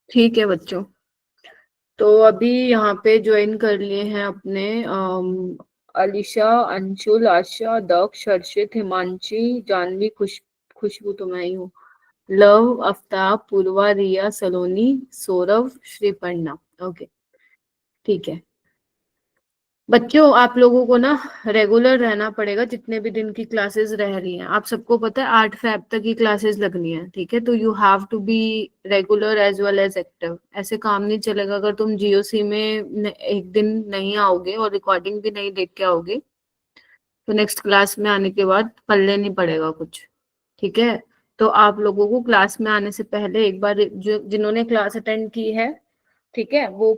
ठीक है बच्चों, तो अभी यहाँ पे ज्वाइन कर लिए हैं अपने अलीशा, अंशुल, आशा, दक्ष, हर्षित, हिमांशी, जानवी, खुशबू तो मैं ही हूँ, लव, आफ्ताब, पूर्वा, रिया, सलोनी, सौरभ, श्रीपर्णा। ओके, ठीक है बच्चों, आप लोगों को ना रेगुलर रहना पड़ेगा जितने भी दिन की क्लासेस रह रही हैं। आप सबको पता है 8 फेब तक की क्लासेस लगनी है, ठीक है? तो you have to be regular as well as active. ऐसे काम नहीं चलेगा अगर तुम जीओसी में एक दिन नहीं आओगे और रिकॉर्डिंग भी नहीं देख के आओगे तो नेक्स्ट क्लास में आने के बाद पल्ले नहीं पड़ेगा कुछ, ठीक है? तो आप लोगों को क्लास में आने से पहले एक बार जो जिन्होंने क्लास अटेंड की है, ठीक है, वो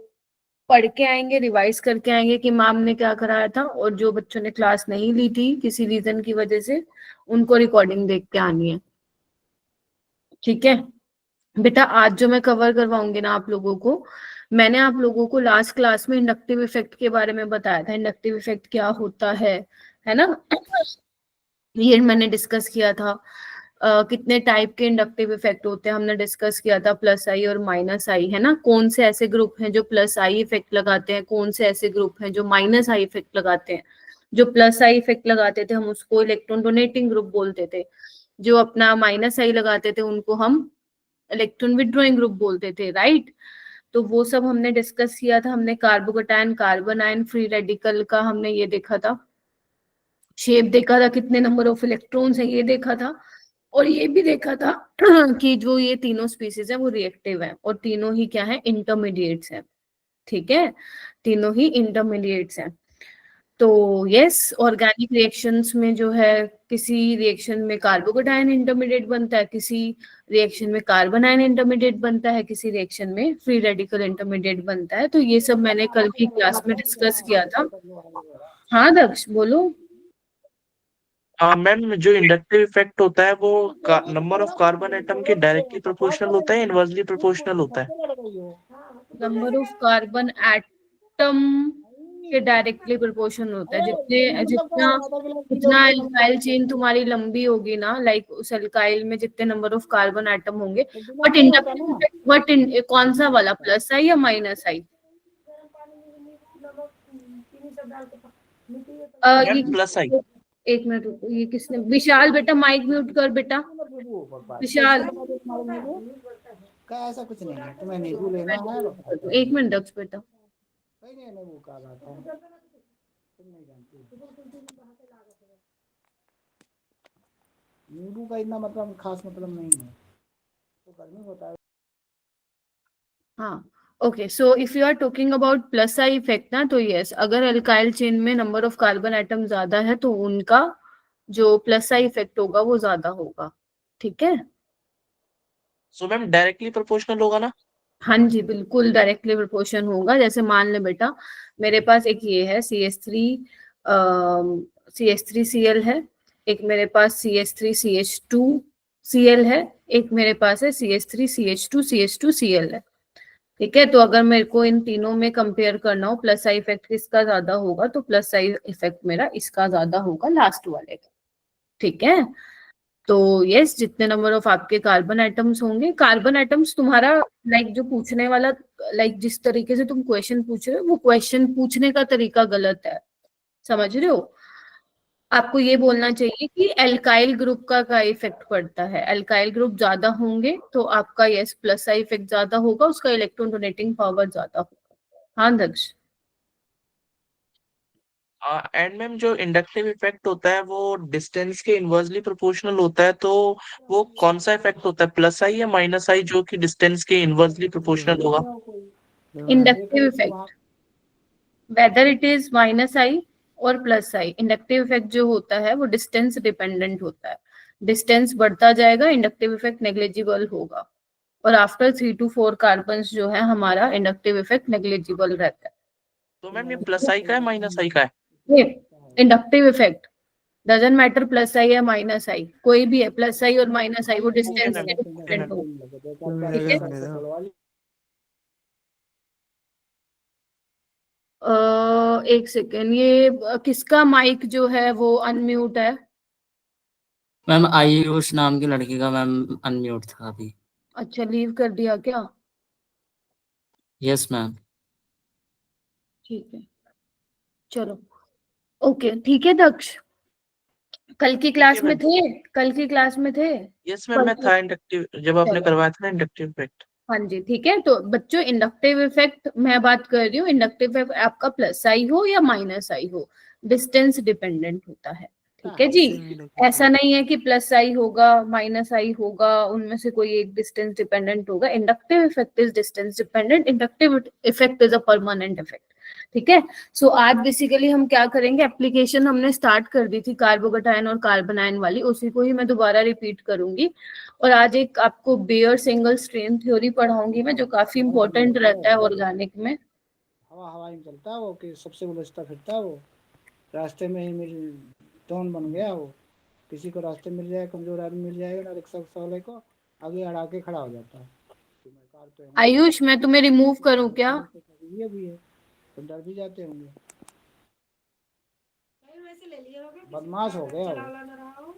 पढ़ के आएंगे, रिवाइज करके आएंगे कि मैम ने क्या कराया था, और जो बच्चों ने क्लास नहीं ली थी किसी रीजन की वजह से उनको रिकॉर्डिंग देख के आनी है, ठीक है? बेटा आज जो मैं कवर करवाऊंगी ना आप लोगों को, मैंने आप लोगों को लास्ट क्लास में इंडक्टिव इफेक्ट के बारे में बताया था। इंडक्टिव इफेक्ट क्या होता है ना? ये मैंने डिस्कस किया था। कितने टाइप के इंडक्टिव इफेक्ट होते हैं हमने डिस्कस किया था, प्लस आई और माइनस आई, है ना? कौन से ऐसे ग्रुप हैं जो प्लस आई इफेक्ट लगाते हैं, कौन से ऐसे ग्रुप हैं जो माइनस आई इफेक्ट लगाते हैं। जो प्लस आई इफेक्ट लगाते थे हम उसको इलेक्ट्रॉन डोनेटिंग ग्रुप बोलते थे, जो अपना माइनस आई लगाते थे उनको हम इलेक्ट्रॉन विड्रॉइंग ग्रुप बोलते थे, राइट? तो वो सब हमने डिस्कस किया था। हमने carbocation, carbon ion, free radical का हमने ये देखा था, शेप देखा था, कितने नंबर ऑफ इलेक्ट्रॉन्स है ये देखा था, और ये भी देखा था कि जो ये तीनों स्पीसीज है वो रिएक्टिव है और तीनों ही क्या है, इंटरमीडिएट्स है, ठीक है? तीनों ही इंटरमीडिएट्स हैं। तो यस, ऑर्गेनिक रिएक्शंस में जो है किसी रिएक्शन में कार्बोकैटायन इंटरमीडिएट बनता है, किसी रिएक्शन में कार्बन आयन इंटरमीडिएट बनता है, किसी रिएक्शन में फ्री रेडिकल इंटरमीडिएट बनता है। तो ये सब मैंने कल की क्लास में डिस्कस किया था। हाँ दक्ष बोलो। मैम, जो इंडक्टिव इफेक्ट होता है वो नंबर ऑफ कार्बन एटम के डायरेक्टली प्रोपोर्शनल होता है, इनवर्सली प्रोपोर्शनल होता है? नंबर ऑफ कार्बन एटम के डायरेक्टली प्रोपोर्शनल होता है। जितने जितना जितना एल्काइल चेन तुम्हारी लंबी होगी ना, लाइक उस एल्काइल में जितने नंबर ऑफ कार्बन एटम होंगे। बट इंडक्टिव कौन सा वाला, प्लस आई या माइनस आई? ये प्लस आई। एक मिनट रुको, ये किसने, विशाल बेटा माइक म्यूट कर बेटा, विशाल। ऐसा कुछ नहीं है, तुम्हें नींबू लेना है? एक मिनट दक्ष बेटा। नहीं नहीं, वो क्या बात है, तुम नहीं जानती। नींबू का इतना मतलब खास मतलब नहीं है, तो गर्मी होता है। हाँ okay, so if you are talking about plus I effect ना, तो यस, अगर अल्काइल चेन में नंबर ऑफ कार्बन एटम ज्यादा है तो उनका जो प्लस आई इफेक्ट होगा वो ज्यादा होगा, ठीक है? सो मैम डायरेक्टली प्रोपोर्शनल होगा ना? हाँ जी, बिल्कुल डायरेक्टली प्रोपोर्शन होगा। जैसे मान ले बेटा, मेरे पास एक ये है CH3Cl है, एक मेरे पास CH3CH2Cl है, एक मेरे पास है CH3CH2CH2Cl है, ठीक है? तो अगर मेरे को इन तीनों में कंपेयर करना हो प्लस आई इफेक्ट किसका ज्यादा होगा, तो प्लस आई इफेक्ट मेरा इसका ज्यादा होगा, लास्ट वाले का, ठीक है? तो यस, जितने नंबर ऑफ आपके कार्बन एटम्स होंगे, कार्बन एटम्स तुम्हारा लाइक जो पूछने वाला, लाइक जिस तरीके से तुम क्वेश्चन पूछ रहे हो वो क्वेश्चन पूछने का तरीका गलत है, समझ रहे हो? आपको ये बोलना चाहिए कि एल्काइल ग्रुप का इफेक्ट पड़ता है, एल्काइल ग्रुप ज्यादा होंगे तो आपका यस प्लस आई इफेक्ट ज्यादा होगा, उसका इलेक्ट्रॉन डोनेटिंग पावर ज्यादा होगा। हाँ दक्ष। एंड मैम, जो इंडक्टिव इफेक्ट होता है वो डिस्टेंस के इनवर्सली प्रोपोर्शनल होता है, तो वो कौन सा इफेक्ट होता है, प्लस आई या माइनस आई, जो कि डिस्टेंस के इनवर्सली प्रोपोर्शनल होगा? Inductive effect, whether it is minus I और प्लस आई, इंडक्टिव इफेक्ट जो होता है वो डिस्टेंस डिपेंडेंट होता है। डिस्टेंस बढ़ता जाएगा, इंडक्टिव इफेक्ट नेग्लिजिबल होगा, और आफ्टर 3 to 4 कार्बन जो है हमारा इंडक्टिव इफेक्ट नेग्लिजिबल रहता तो मैम ये प्लस आई का है, माइनस आई का है? है। Inductive effect doesn't matter plus I या माइनस आई, कोई भी है, प्लस आई और माइनस आई, वो ओके डिस्टेंस मैम, से ओके डिपेंडेंट मैम। होगा, ठीक है? एक सेकेंड, ये किसका माइक जो है वो अनम्यूट है? मैम आयुष नाम की लड़की का मैम अनम्यूट था अभी। अच्छा, लीव कर दिया क्या? Yes ma'am. ठीक है, चलो। ओके, ठीक है दक्ष, कल की क्लास में मैम। थे? कल की क्लास में थे? यस मैम, मैं था इंडक्टिव जब आपने चलो, करवाया था ना इंडक्टिव इफेक्ट। हाँ जी, ठीक है। तो बच्चों, इंडक्टिव इफेक्ट मैं बात कर रही हूँ, इंडक्टिव इफेक्ट आपका प्लस आई हो या माइनस आई हो, डिस्टेंस डिपेंडेंट होता है। ठीक है जी, ऐसा नहीं है कि प्लस आई होगा माइनस आई होगा, उनमें से कोई एक डिस्टेंस डिपेंडेंट होगा। Inductive effect is distance dependent, inductive effect is a permanent effect. ठीक है। सो आज बेसिकली हम क्या करेंगे, एप्लीकेशन हमने स्टार्ट कर दी थी कार्बोकेटायन और कार्बोनाइन वाली, उसी को ही मैं दोबारा रिपीट करूंगी। और आज एक आपको बेयर सिंगल स्ट्रेन थ्योरी पढ़ाऊंगी मैं, जो काफी इंपॉर्टेंट रहता है ऑर्गेनिक में। हवा हवा में चलता है वो, कि सबसे उलझता फिरता है वो, रास्ते में ही मिल टोन बन गया वो। किसी को रास्ते मिल जाए, कमजोर आदमी मिल जाएगा ना, रिक्शा वाले को आगे अड़ा के खड़ा हो जाता है। कार तो है नहीं, आयुष, मैं तुम्हें रिमूव करूं क्या? ये भी है, तो डर भी जाते होंगे। बदमाश हो गया वो।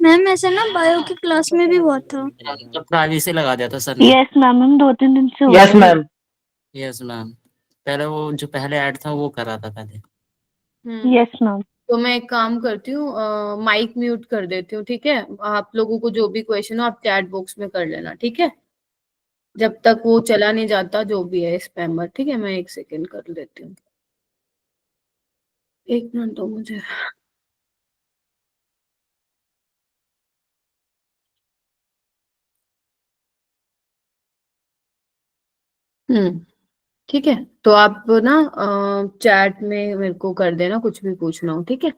मैम ऐसा ना बायो की क्लास में भी बहुत था। तो प्राइवेसी लगा दिया था सर ने। यस मैम, हम 2-3 दिन से हो यस रहा है। मैम। यस मैम, पहले वो जो पहले ऐड था वो कर रहा था पहले। Yes ma'am. तो मैं एक काम करती हूँ, माइक म्यूट कर देती हूँ, ठीक है? आप लोगों को जो भी क्वेश्चन हो आप चैट बॉक्स में कर लेना, ठीक है? जब तक वो चला नहीं जाता जो भी है स्पैमर, ठीक है? मैं 1 सेकेंड कर लेती हूँ, 1 मिनट दो मुझे। ठीक है, तो आप ना चैट में मेरे को कर देना कुछ भी पूछना हो, ठीक है?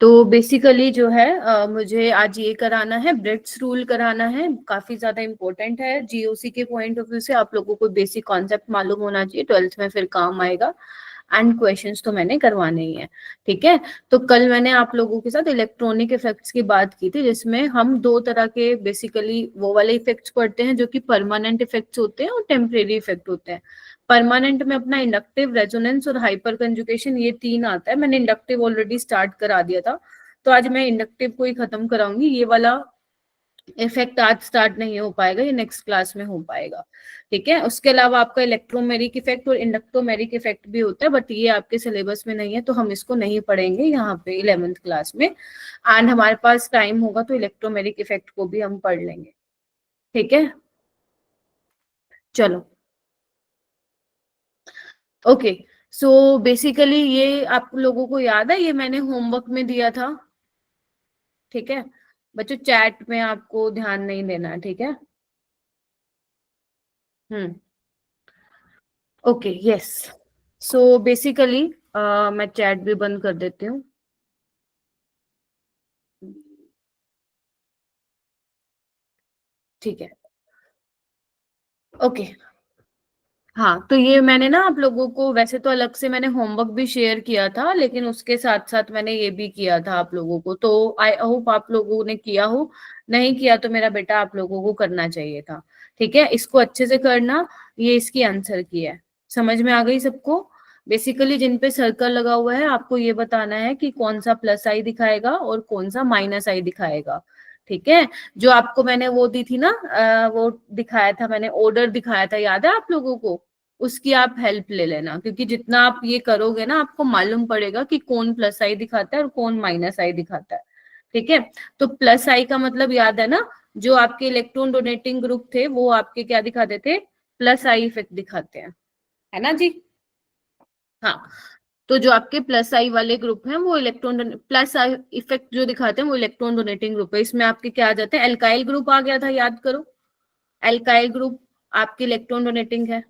तो बेसिकली जो है मुझे आज ये कराना है, ब्रिट्स रूल कराना है, काफी ज्यादा इंपॉर्टेंट है जीओसी के पॉइंट ऑफ व्यू से। आप लोगों को बेसिक कॉन्सेप्ट मालूम होना चाहिए, 12th में फिर काम आएगा। एंड क्वेश्चंस तो मैंने करवाने ही है, ठीक है? तो कल मैंने आप लोगों के साथ इलेक्ट्रॉनिक इफेक्ट्स की बात की थी, जिसमें हम 2 तरह के बेसिकली वो वाले इफेक्ट्स पढ़ते हैं जो कि परमानेंट इफेक्ट्स होते हैं और टेम्परेरी इफेक्ट होते हैं। परमानेंट में अपना इंडक्टिव, रेजोनेंस और हाइपर कंजुगेशन, ये 3 आता है। मैंने इंडक्टिव ऑलरेडी स्टार्ट करा दिया था, तो आज मैं इंडक्टिव को ही खत्म कराऊंगी। ये वाला इफेक्ट आज स्टार्ट नहीं हो पाएगा, ये नेक्स्ट क्लास में हो पाएगा, ठीक है? उसके अलावा आपका इलेक्ट्रोमेरिक इफेक्ट और इंडक्टोमेरिक इफेक्ट भी होता है, बट ये आपके सिलेबस में नहीं है, तो हम इसको नहीं पढ़ेंगे यहाँ पे 11th क्लास में। एंड हमारे पास टाइम होगा तो इलेक्ट्रोमेरिक इफेक्ट को भी हम पढ़ लेंगे, ठीक है? चलो, ओके। सो बेसिकली ये आप लोगों को याद है, ये मैंने होमवर्क में दिया था, ठीक है? बच्चों, चैट में आपको ध्यान नहीं देना है, ठीक है? Okay, yes. सो बेसिकली मैं चैट भी बंद कर देती हूँ। ठीक है, ओके। हाँ, तो ये मैंने ना आप लोगों को, वैसे तो अलग से मैंने होमवर्क भी शेयर किया था, लेकिन उसके साथ साथ मैंने ये भी किया था आप लोगों को, तो आई होप आप लोगों ने किया हो। नहीं किया तो मेरा बेटा आप लोगों को करना चाहिए था, ठीक है? इसको अच्छे से करना। ये इसकी आंसर की है, समझ में आ गई सबको? बेसिकली जिन पे सर्कल लगा हुआ है आपको ये बताना है कि कौन सा प्लस आई दिखाएगा और कौन सा माइनस आई दिखाएगा, ठीक है? जो आपको मैंने वो दी थी ना, वो दिखाया था मैंने, ऑर्डर दिखाया था, याद है आप लोगों को? उसकी आप हेल्प ले लेना, क्योंकि जितना आप ये करोगे ना आपको मालूम पड़ेगा कि कौन प्लस आई दिखाता है और कौन माइनस आई दिखाता है, ठीक है? तो प्लस आई का मतलब याद है ना, जो आपके इलेक्ट्रॉन डोनेटिंग ग्रुप थे वो आपके क्या दिखाते थे? प्लस आई इफेक्ट दिखाते हैं, है ना जी? हाँ, तो जो आपके प्लस आई वाले ग्रुप हैं वो इलेक्ट्रॉन प्लस आई इफेक्ट जो दिखाते हैं वो इलेक्ट्रॉन डोनेटिंग ग्रुप है। इसमें आपके क्या आ जाते हैं? एल्काइल ग्रुप आ गया था, याद करो। एल्काइल ग्रुप आपके इलेक्ट्रॉन डोनेटिंग है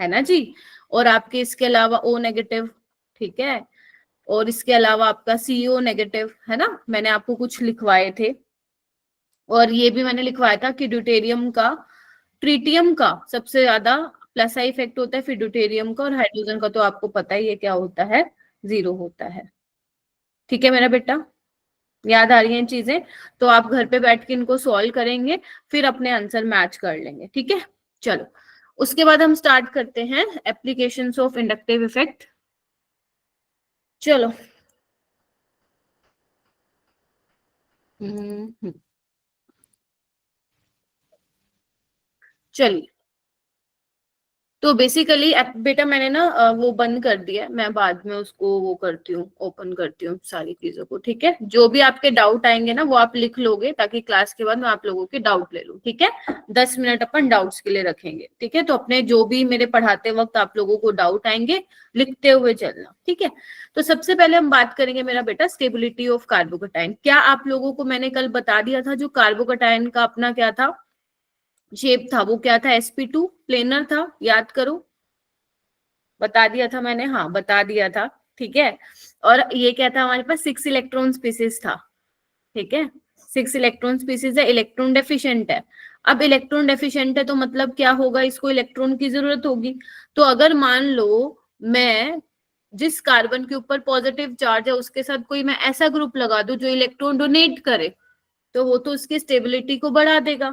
ना जी? और आपके इसके अलावा ओ नेगेटिव, ठीक है? और इसके अलावा आपका सीओ नेगेटिव, है ना? मैंने आपको कुछ लिखवाए थे, और ये भी मैंने लिखवाया था कि ड्यूटेरियम का, ट्रीटियम का सबसे ज्यादा प्लस आई इफेक्ट होता है, फिर ड्यूटेरियम का, और हाइड्रोजन का तो आपको पता ही है क्या होता है, 0 होता है, ठीक है मेरा बेटा? याद आ रही हैं चीजें? तो आप घर पे बैठ के इनको सॉल्व करेंगे, फिर अपने आंसर मैच कर लेंगे, ठीक है? चलो, उसके बाद हम स्टार्ट करते हैं एप्लीकेशंस ऑफ इंडक्टिव इफेक्ट। चलो, चलिए, तो बेसिकली बेटा मैंने ना वो बंद कर दिया, मैं बाद में उसको वो करती हूँ, ओपन करती हूँ सारी चीजों को, ठीक है। जो भी आपके डाउट आएंगे ना वो आप लिख लोगे, ताकि क्लास के बाद मैं आप लोगों के डाउट ले लूँ, ठीक है। 10 मिनट अपन डाउट्स के लिए रखेंगे, ठीक है। तो अपने जो भी मेरे पढ़ाते वक्त आप लोगों को डाउट आएंगे लिखते हुए चलना, ठीक है। तो सबसे पहले हम बात करेंगे मेरा बेटा स्टेबिलिटी ऑफ कार्बोकटायन। क्या आप लोगों को मैंने कल बता दिया था जो कार्बोकटायन का अपना क्या था शेप था, वो क्या था, sp2 प्लेनर था, याद करो, बता दिया था मैंने, हाँ बता दिया था, ठीक है। और ये क्या था हमारे पास 6 इलेक्ट्रॉन स्पीसीज था, ठीक है। 6 इलेक्ट्रॉन स्पीसीज है, इलेक्ट्रॉन डेफिशिएंट है। अब इलेक्ट्रॉन डेफिशिएंट है तो मतलब क्या होगा, इसको इलेक्ट्रॉन की जरूरत होगी। तो अगर मान लो मैं जिस कार्बन के ऊपर पॉजिटिव चार्ज है उसके साथ कोई मैं ऐसा ग्रुप लगा दूं जो इलेक्ट्रॉन डोनेट करे, तो वो तो उसकी स्टेबिलिटी को बढ़ा देगा।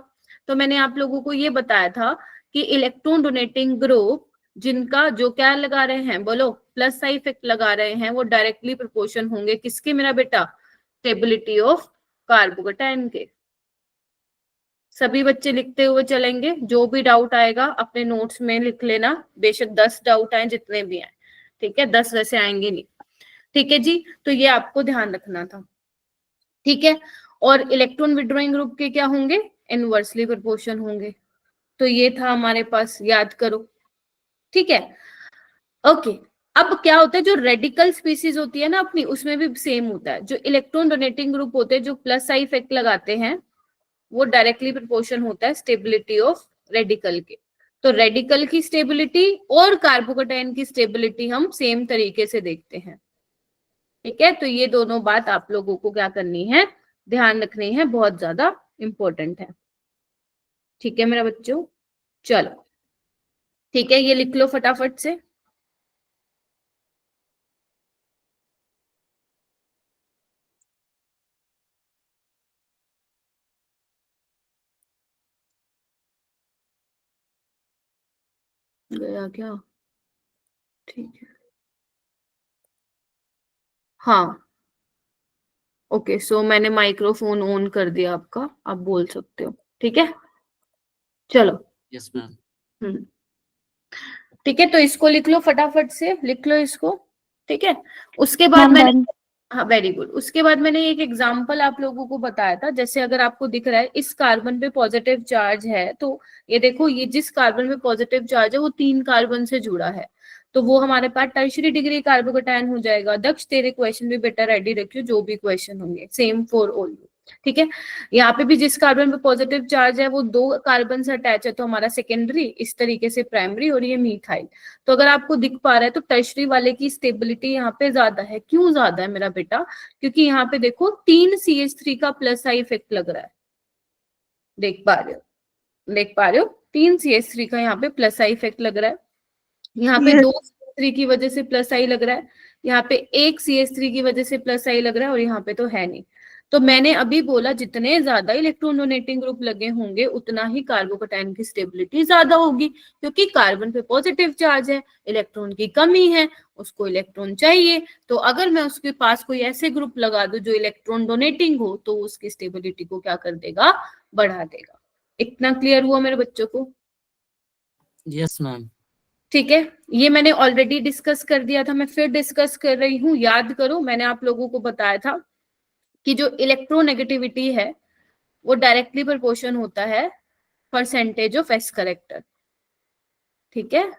तो मैंने आप लोगों को ये बताया था कि इलेक्ट्रॉन डोनेटिंग ग्रुप जिनका जो क्या लगा रहे हैं, बोलो, प्लस साइन इफेक्ट लगा रहे हैं, वो डायरेक्टली प्रोपोर्शन होंगे किसके मेरा बेटा, स्टेबिलिटी ऑफ कार्बोकटायन के। सभी बच्चे लिखते हुए चलेंगे, जो भी डाउट आएगा अपने नोट्स में लिख लेना, बेशक 10 डाउट आए जितने भी आए, ठीक है, 10 वैसे आएंगे नहीं, ठीक है जी। तो ये आपको ध्यान रखना था, ठीक है। और इलेक्ट्रॉन विड्रॉइंग ग्रुप के क्या होंगे, इनवर्सली प्रोपोर्शन होंगे। तो ये था हमारे पास, याद करो, ठीक है, ओके। अब क्या होता है, जो रेडिकल स्पीसीज होती है ना अपनी, उसमें भी सेम होता है। जो इलेक्ट्रॉन डोनेटिंग ग्रुप होते हैं जो प्लस साइन इफेक्ट लगाते हैं, वो डायरेक्टली प्रोपोर्शन होता है स्टेबिलिटी ऑफ रेडिकल के। तो रेडिकल की स्टेबिलिटी और कार्बोकटायन की स्टेबिलिटी हम सेम तरीके से देखते हैं, ठीक है। तो ये दोनों बात आप लोगों को क्या करनी है, ध्यान रखनी है, बहुत ज्यादा इंपॉर्टेंट है, ठीक है मेरा बच्चों। चलो ठीक है, ये लिख लो फटाफट से। गया क्या, ठीक है, हाँ ओके। सो मैंने माइक्रोफोन ऑन कर दिया आपका, आप बोल सकते हो, ठीक है। चलो, यस मैम। ठीक है, तो इसको लिख लो फटाफट से, लिख लो इसको, ठीक है। उसके बाद मैंने, हाँ वेरी गुड, उसके बाद मैंने एक एग्जांपल आप लोगों को बताया था। जैसे अगर आपको दिख रहा है इस कार्बन पे पॉजिटिव चार्ज है, तो ये देखो, ये जिस कार्बन पे पॉजिटिव चार्ज है वो 3 कार्बन से जुड़ा है, तो वो हमारे पास टर्शियरी डिग्री कार्बोकटायन हो जाएगा। दक्ष तेरे क्वेश्चन भी बेटा रेडी रखियो, जो भी क्वेश्चन होंगे सेम फॉर ऑल यू, ठीक है। यहाँ पे भी जिस कार्बन पे पॉजिटिव चार्ज है वो 2 कार्बन से अटैच है, तो हमारा सेकेंडरी, इस तरीके से प्राइमरी, और ये मीथाइल। तो अगर आपको दिख पा रहा है तो टर्शरी वाले की स्टेबिलिटी यहाँ पे ज्यादा है। क्यों ज्यादा है मेरा बेटा, क्योंकि यहाँ पे देखो 3 CH3 का प्लस आई इफेक्ट लग रहा है, देख पा रहे हो, देख पा रहे हो, 3 CH3 का यहाँ पे प्लस आई इफेक्ट लग रहा है। यहाँ पे 2 CH3 की वजह से प्लस आई लग रहा है, यहाँ पे 1 CH3 की वजह से प्लस आई लग रहा है, और यहाँ पे तो है नहीं। तो मैंने अभी बोला जितने ज्यादा इलेक्ट्रॉन डोनेटिंग ग्रुप लगे होंगे उतना ही कार्बोकटायन की स्टेबिलिटी ज्यादा होगी, क्योंकि कार्बन पे पॉजिटिव चार्ज है, इलेक्ट्रॉन की कमी है, उसको इलेक्ट्रॉन चाहिए। तो अगर मैं उसके पास कोई ऐसे ग्रुप लगा दूं जो इलेक्ट्रॉन डोनेटिंग हो, तो उसकी स्टेबिलिटी को क्या कर देगा, बढ़ा देगा। इतना क्लियर हुआ मेरे बच्चों को? Yes ma'am. ठीक है, ये मैंने ऑलरेडी डिस्कस कर दिया था, मैं फिर डिस्कस कर रही हूँ, याद करो। मैंने आप लोगों को बताया था कि जो इलेक्ट्रोनेगेटिविटी है वो डायरेक्टली प्रोपोर्शन होता है परसेंटेज ऑफ एस करेक्टर, ठीक है।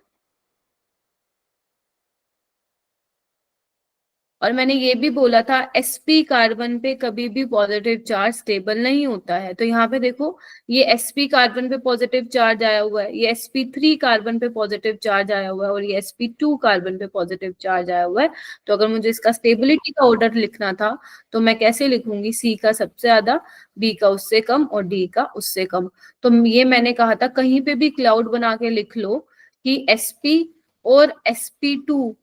और मैंने ये भी बोला था sp कार्बन पे कभी भी पॉजिटिव चार्ज स्टेबल नहीं होता है। तो यहाँ पे देखो, ये sp कार्बन पे पॉजिटिव चार्ज आया हुआ है, ये sp3 कार्बन पे पॉजिटिव चार्ज आया हुआ है, और ये sp2 कार्बन पे पॉजिटिव चार्ज आया हुआ है। तो अगर मुझे इसका स्टेबिलिटी का ऑर्डर लिखना था तो मैं कैसे लिखूंगी, c का सबसे ज्यादा, b का उससे कम, और d का उससे कम। तो ये मैंने कहा था कहीं पे भी क्लाउड बना के लिख लो कि sp और sp2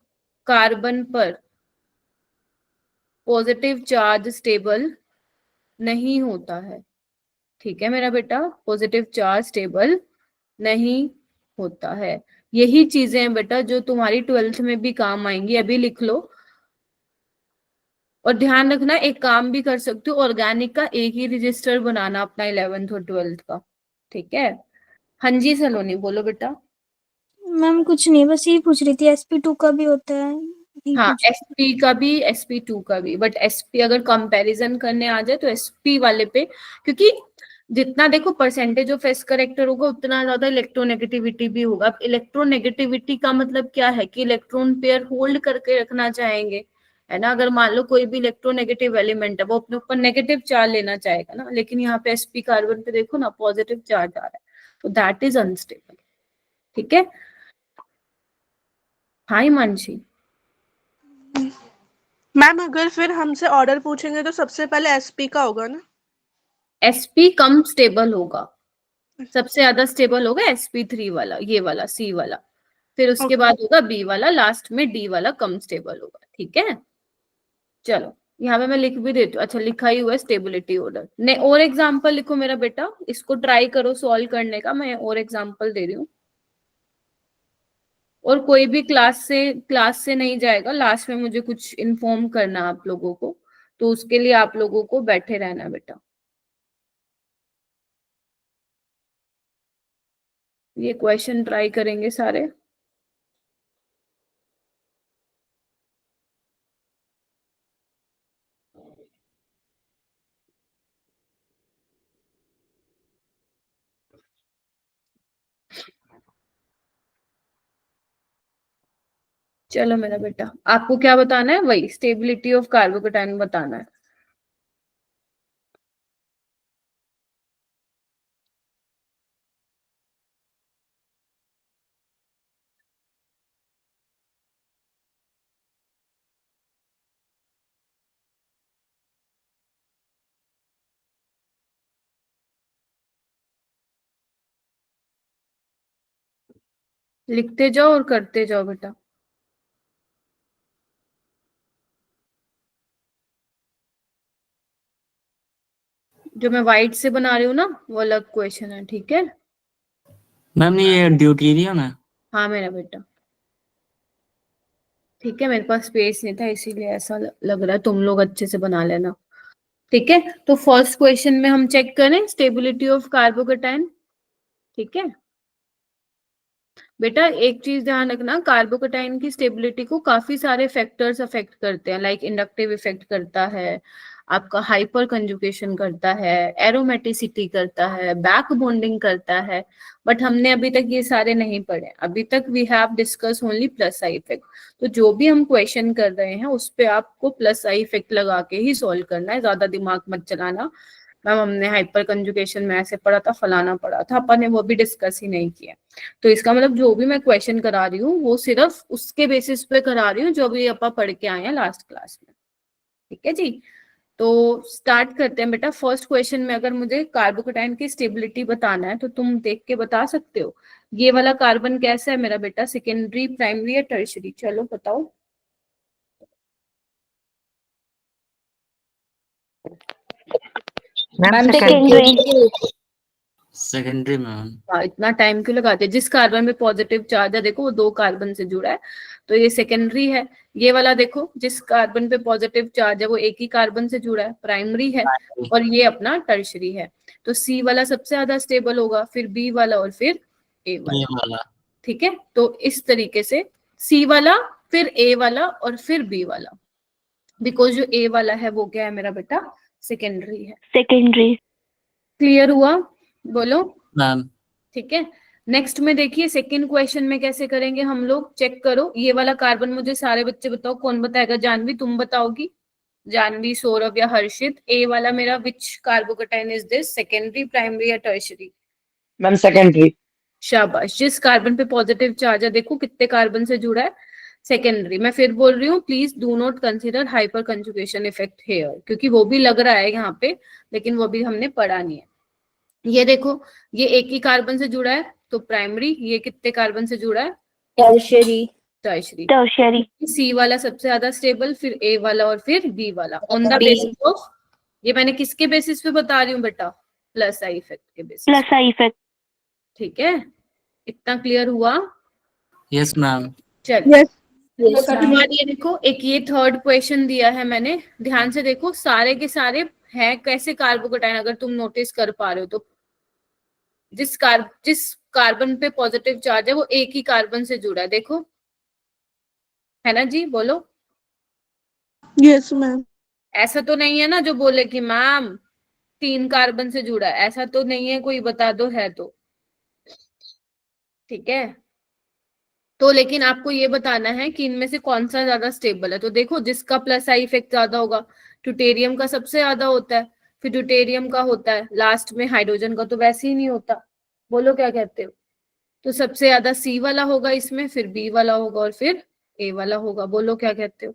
कार्बन पर पॉजिटिव चार्ज स्टेबल नहीं होता है, ठीक है मेरा बेटा, पॉजिटिव चार्ज स्टेबल नहीं होता है। यही चीजें हैं बेटा जो तुम्हारी 12th में भी काम आएंगी, अभी लिख लो। और ध्यान रखना, एक काम भी कर सकते हो, ऑर्गेनिक का एक ही रजिस्टर बनाना अपना 11th और 12th का, ठीक है। हाँ जी सलोनी बोलो बेटा। मैम कुछ नहीं, बस ये पूछ रही थी sp2 का भी होता है, यही हाँ पूछ। sp का भी sp2 का भी, बट sp अगर कंपैरिजन करने आ जाए तो sp वाले पे, क्योंकि जितना देखो परसेंटेज ऑफ एस करेक्टर होगा उतना ज्यादा इलेक्ट्रोनेगेटिविटी भी होगा। अब इलेक्ट्रोनेगेटिविटी का मतलब क्या है कि इलेक्ट्रॉन पेयर होल्ड करके रखना चाहेंगे, है ना। अगर मान लो कोई भी इलेक्ट्रोनेगेटिव एलिमेंट है वो अपने ऊपर नेगेटिव चार्ज लेना चाहेगा ना, लेकिन यहाँ पे sp कार्बन पे देखो ना पॉजिटिव चार्ज आ रहा है, तो दैट इज अनस्टेबल। ठीक है, हाँ हिमांशी। मैम अगर फिर हमसे ऑर्डर पूछेंगे तो सबसे पहले एसपी का होगा ना? sp कम स्टेबल होगा, सबसे ज्यादा स्टेबल होगा sp3 वाला, ये वाला सी वाला, फिर उसके बाद होगा बी वाला, लास्ट में डी वाला कम स्टेबल होगा। ठीक है, चलो यहाँ पे मैं लिख भी देती हूँ। अच्छा लिखा ही हुआ है स्टेबिलिटी ऑर्डर ने। और एग्जांपल लिखो मेरा बेटा, इसको ट्राई करो सॉल्व करने का, मैं और एग्जांपल दे रही हूँ। और कोई भी क्लास से नहीं जाएगा, लास्ट में मुझे कुछ इन्फॉर्म करना आप लोगों को, तो उसके लिए आप लोगों को बैठे रहना बेटा। ये क्वेश्चन ट्राई करेंगे सारे। चलो मेरा बेटा, आपको क्या बताना है? वही स्टेबिलिटी ऑफ कार्बोकेटाइन बताना है। लिखते जाओ और करते जाओ बेटा। जो मैं व्हाइट से बना रही हूँ ना वो अलग क्वेश्चन है, ठीक है। मैम ये ड्यूटीरियम है। हाँ मेरा बेटा, ठीक है, मेरे पास स्पेस नहीं था इसीलिए ऐसा लग रहा है, तुम लोग अच्छे से बना लेना। ठीक है, तो फर्स्ट क्वेश्चन में हम चेक करें स्टेबिलिटी ऑफ कार्बोकेटाइन। ठीक है बेटा, एक चीज ध्यान रखना, कार्बोकेटाइन की स्टेबिलिटी को काफी सारे फैक्टर्स अफेक्ट करते हैं, लाइक इंडक्टिव इफेक्ट करता है, आपका हाइपर कंजुगेशन करता है, एरोमेटिसिटी करता है, बैक बॉन्डिंग करता है। बट हमने अभी तक ये सारे नहीं पढ़े, अभी तक we have discuss only plus I effect. तो जो भी हम क्वेश्चन कर रहे हैं उस पे आपको प्लस आई इफेक्ट लगा के ही सॉल्व करना है, ज्यादा दिमाग मत चलाना। मैम हमने हाइपर कंजुगेशन में ऐसे पढ़ा था, फलाना पढ़ा था, अपन ने वो भी डिस्कस ही नहीं किया। तो इसका मतलब जो भी मैं क्वेश्चन करा रही हूँ वो सिर्फ उसके बेसिस पे करा रही हूँ जो भी अपन पढ़ के आए हैं लास्ट क्लास में। ठीक है जी, तो स्टार्ट करते हैं बेटा। फर्स्ट क्वेश्चन में अगर मुझे कार्बोकेटाइन की स्टेबिलिटी बताना है तो तुम देख के बता सकते हो। ये वाला कार्बन कैसा है मेरा बेटा, सेकेंडरी, प्राइमरी या टर्शरी? चलो बताओ। Ma'am secondary. Secondary ma'am. हाँ, इतना टाइम क्यों लगाते हैं? जिस कार्बन में पॉजिटिव चार्ज है देखो वो दो कार्बन से जुड़ा है, तो ये सेकेंडरी है। ये वाला देखो, जिस कार्बन पे पॉजिटिव चार्ज है वो एक ही कार्बन से जुड़ा है, प्राइमरी है। और ये अपना टर्शरी है। तो सी वाला सबसे ज्यादा स्टेबल होगा, फिर बी वाला और फिर ए वाला। ये वाला। ठीक है, तो इस तरीके से सी वाला, फिर ए वाला और फिर बी वाला, बिकॉज जो ए वाला है वो क्या है मेरा बेटा, सेकेंडरी है। सेकेंडरी। क्लियर हुआ? बोलो। मैम ठीक है, नेक्स्ट में देखिए सेकंड क्वेश्चन में कैसे करेंगे हम लोग, चेक करो। ये वाला कार्बन मुझे सारे बच्चे बताओ, कौन बताएगा? जानवी तुम बताओगी, जानवी, सौरभ या हर्षित। ए वाला मेरा which carbocation is this, secondary, primary या टर्शरी? Ma'am secondary. शाबाश, जिस कार्बन पे पॉजिटिव चार्ज है देखो कितने कार्बन से जुड़ा है, सेकेंडरी। मैं फिर बोल रही हूँ, please do not consider hyperconjugation effect here, क्योंकि वो भी लग रहा है यहाँ पे, लेकिन वो भी हमने पढ़ा नहीं है। ये देखो, ये एक ही कार्बन से जुड़ा है तो प्राइमरी, ये कितने कार्बन से जुड़ा है? टर्शरी। टर्शरी। टर्शियरी। सी वाला सबसे ज्यादा स्टेबल, फिर ए वाला और फिर बी वाला, ऑन द बेसिस ऑफ, ये मैंने किसके बेसिस पे बता रही हूँ बेटा? प्लस आई इफेक्ट के बेसिस। Plus I effect. ठीक है, इतना क्लियर हुआ? Yes ma'am. चलिए उसके बाद ये देखो, एक ये थर्ड क्वेश्चन दिया है मैंने, ध्यान से देखो, सारे के सारे हैं कैसे कार्बोकेटाइन, अगर तुम नोटिस कर पा रहे हो तो। जिस कार्बन पे पॉजिटिव चार्ज है वो एक ही कार्बन से जुड़ा है, देखो, है ना जी, बोलो। Yes ma'am. ऐसा तो नहीं है ना जो बोले कि मैम 3 कार्बन से जुड़ा है, ऐसा तो नहीं है, कोई बता दो है तो। ठीक है, तो लेकिन आपको ये बताना है कि इनमें से कौन सा ज्यादा स्टेबल है। तो देखो जिसका प्लस आई इफेक्ट ज्यादा होगा, ड्यूटेरियम का सबसे ज्यादा होता है, फिर ड्यूटेरियम का होता है लास्ट में, हाइड्रोजन का तो वैसे ही नहीं होता। बोलो क्या कहते हो। तो सबसे ज्यादा सी वाला होगा इसमें, फिर बी वाला होगा और फिर ए वाला होगा। बोलो क्या कहते हो।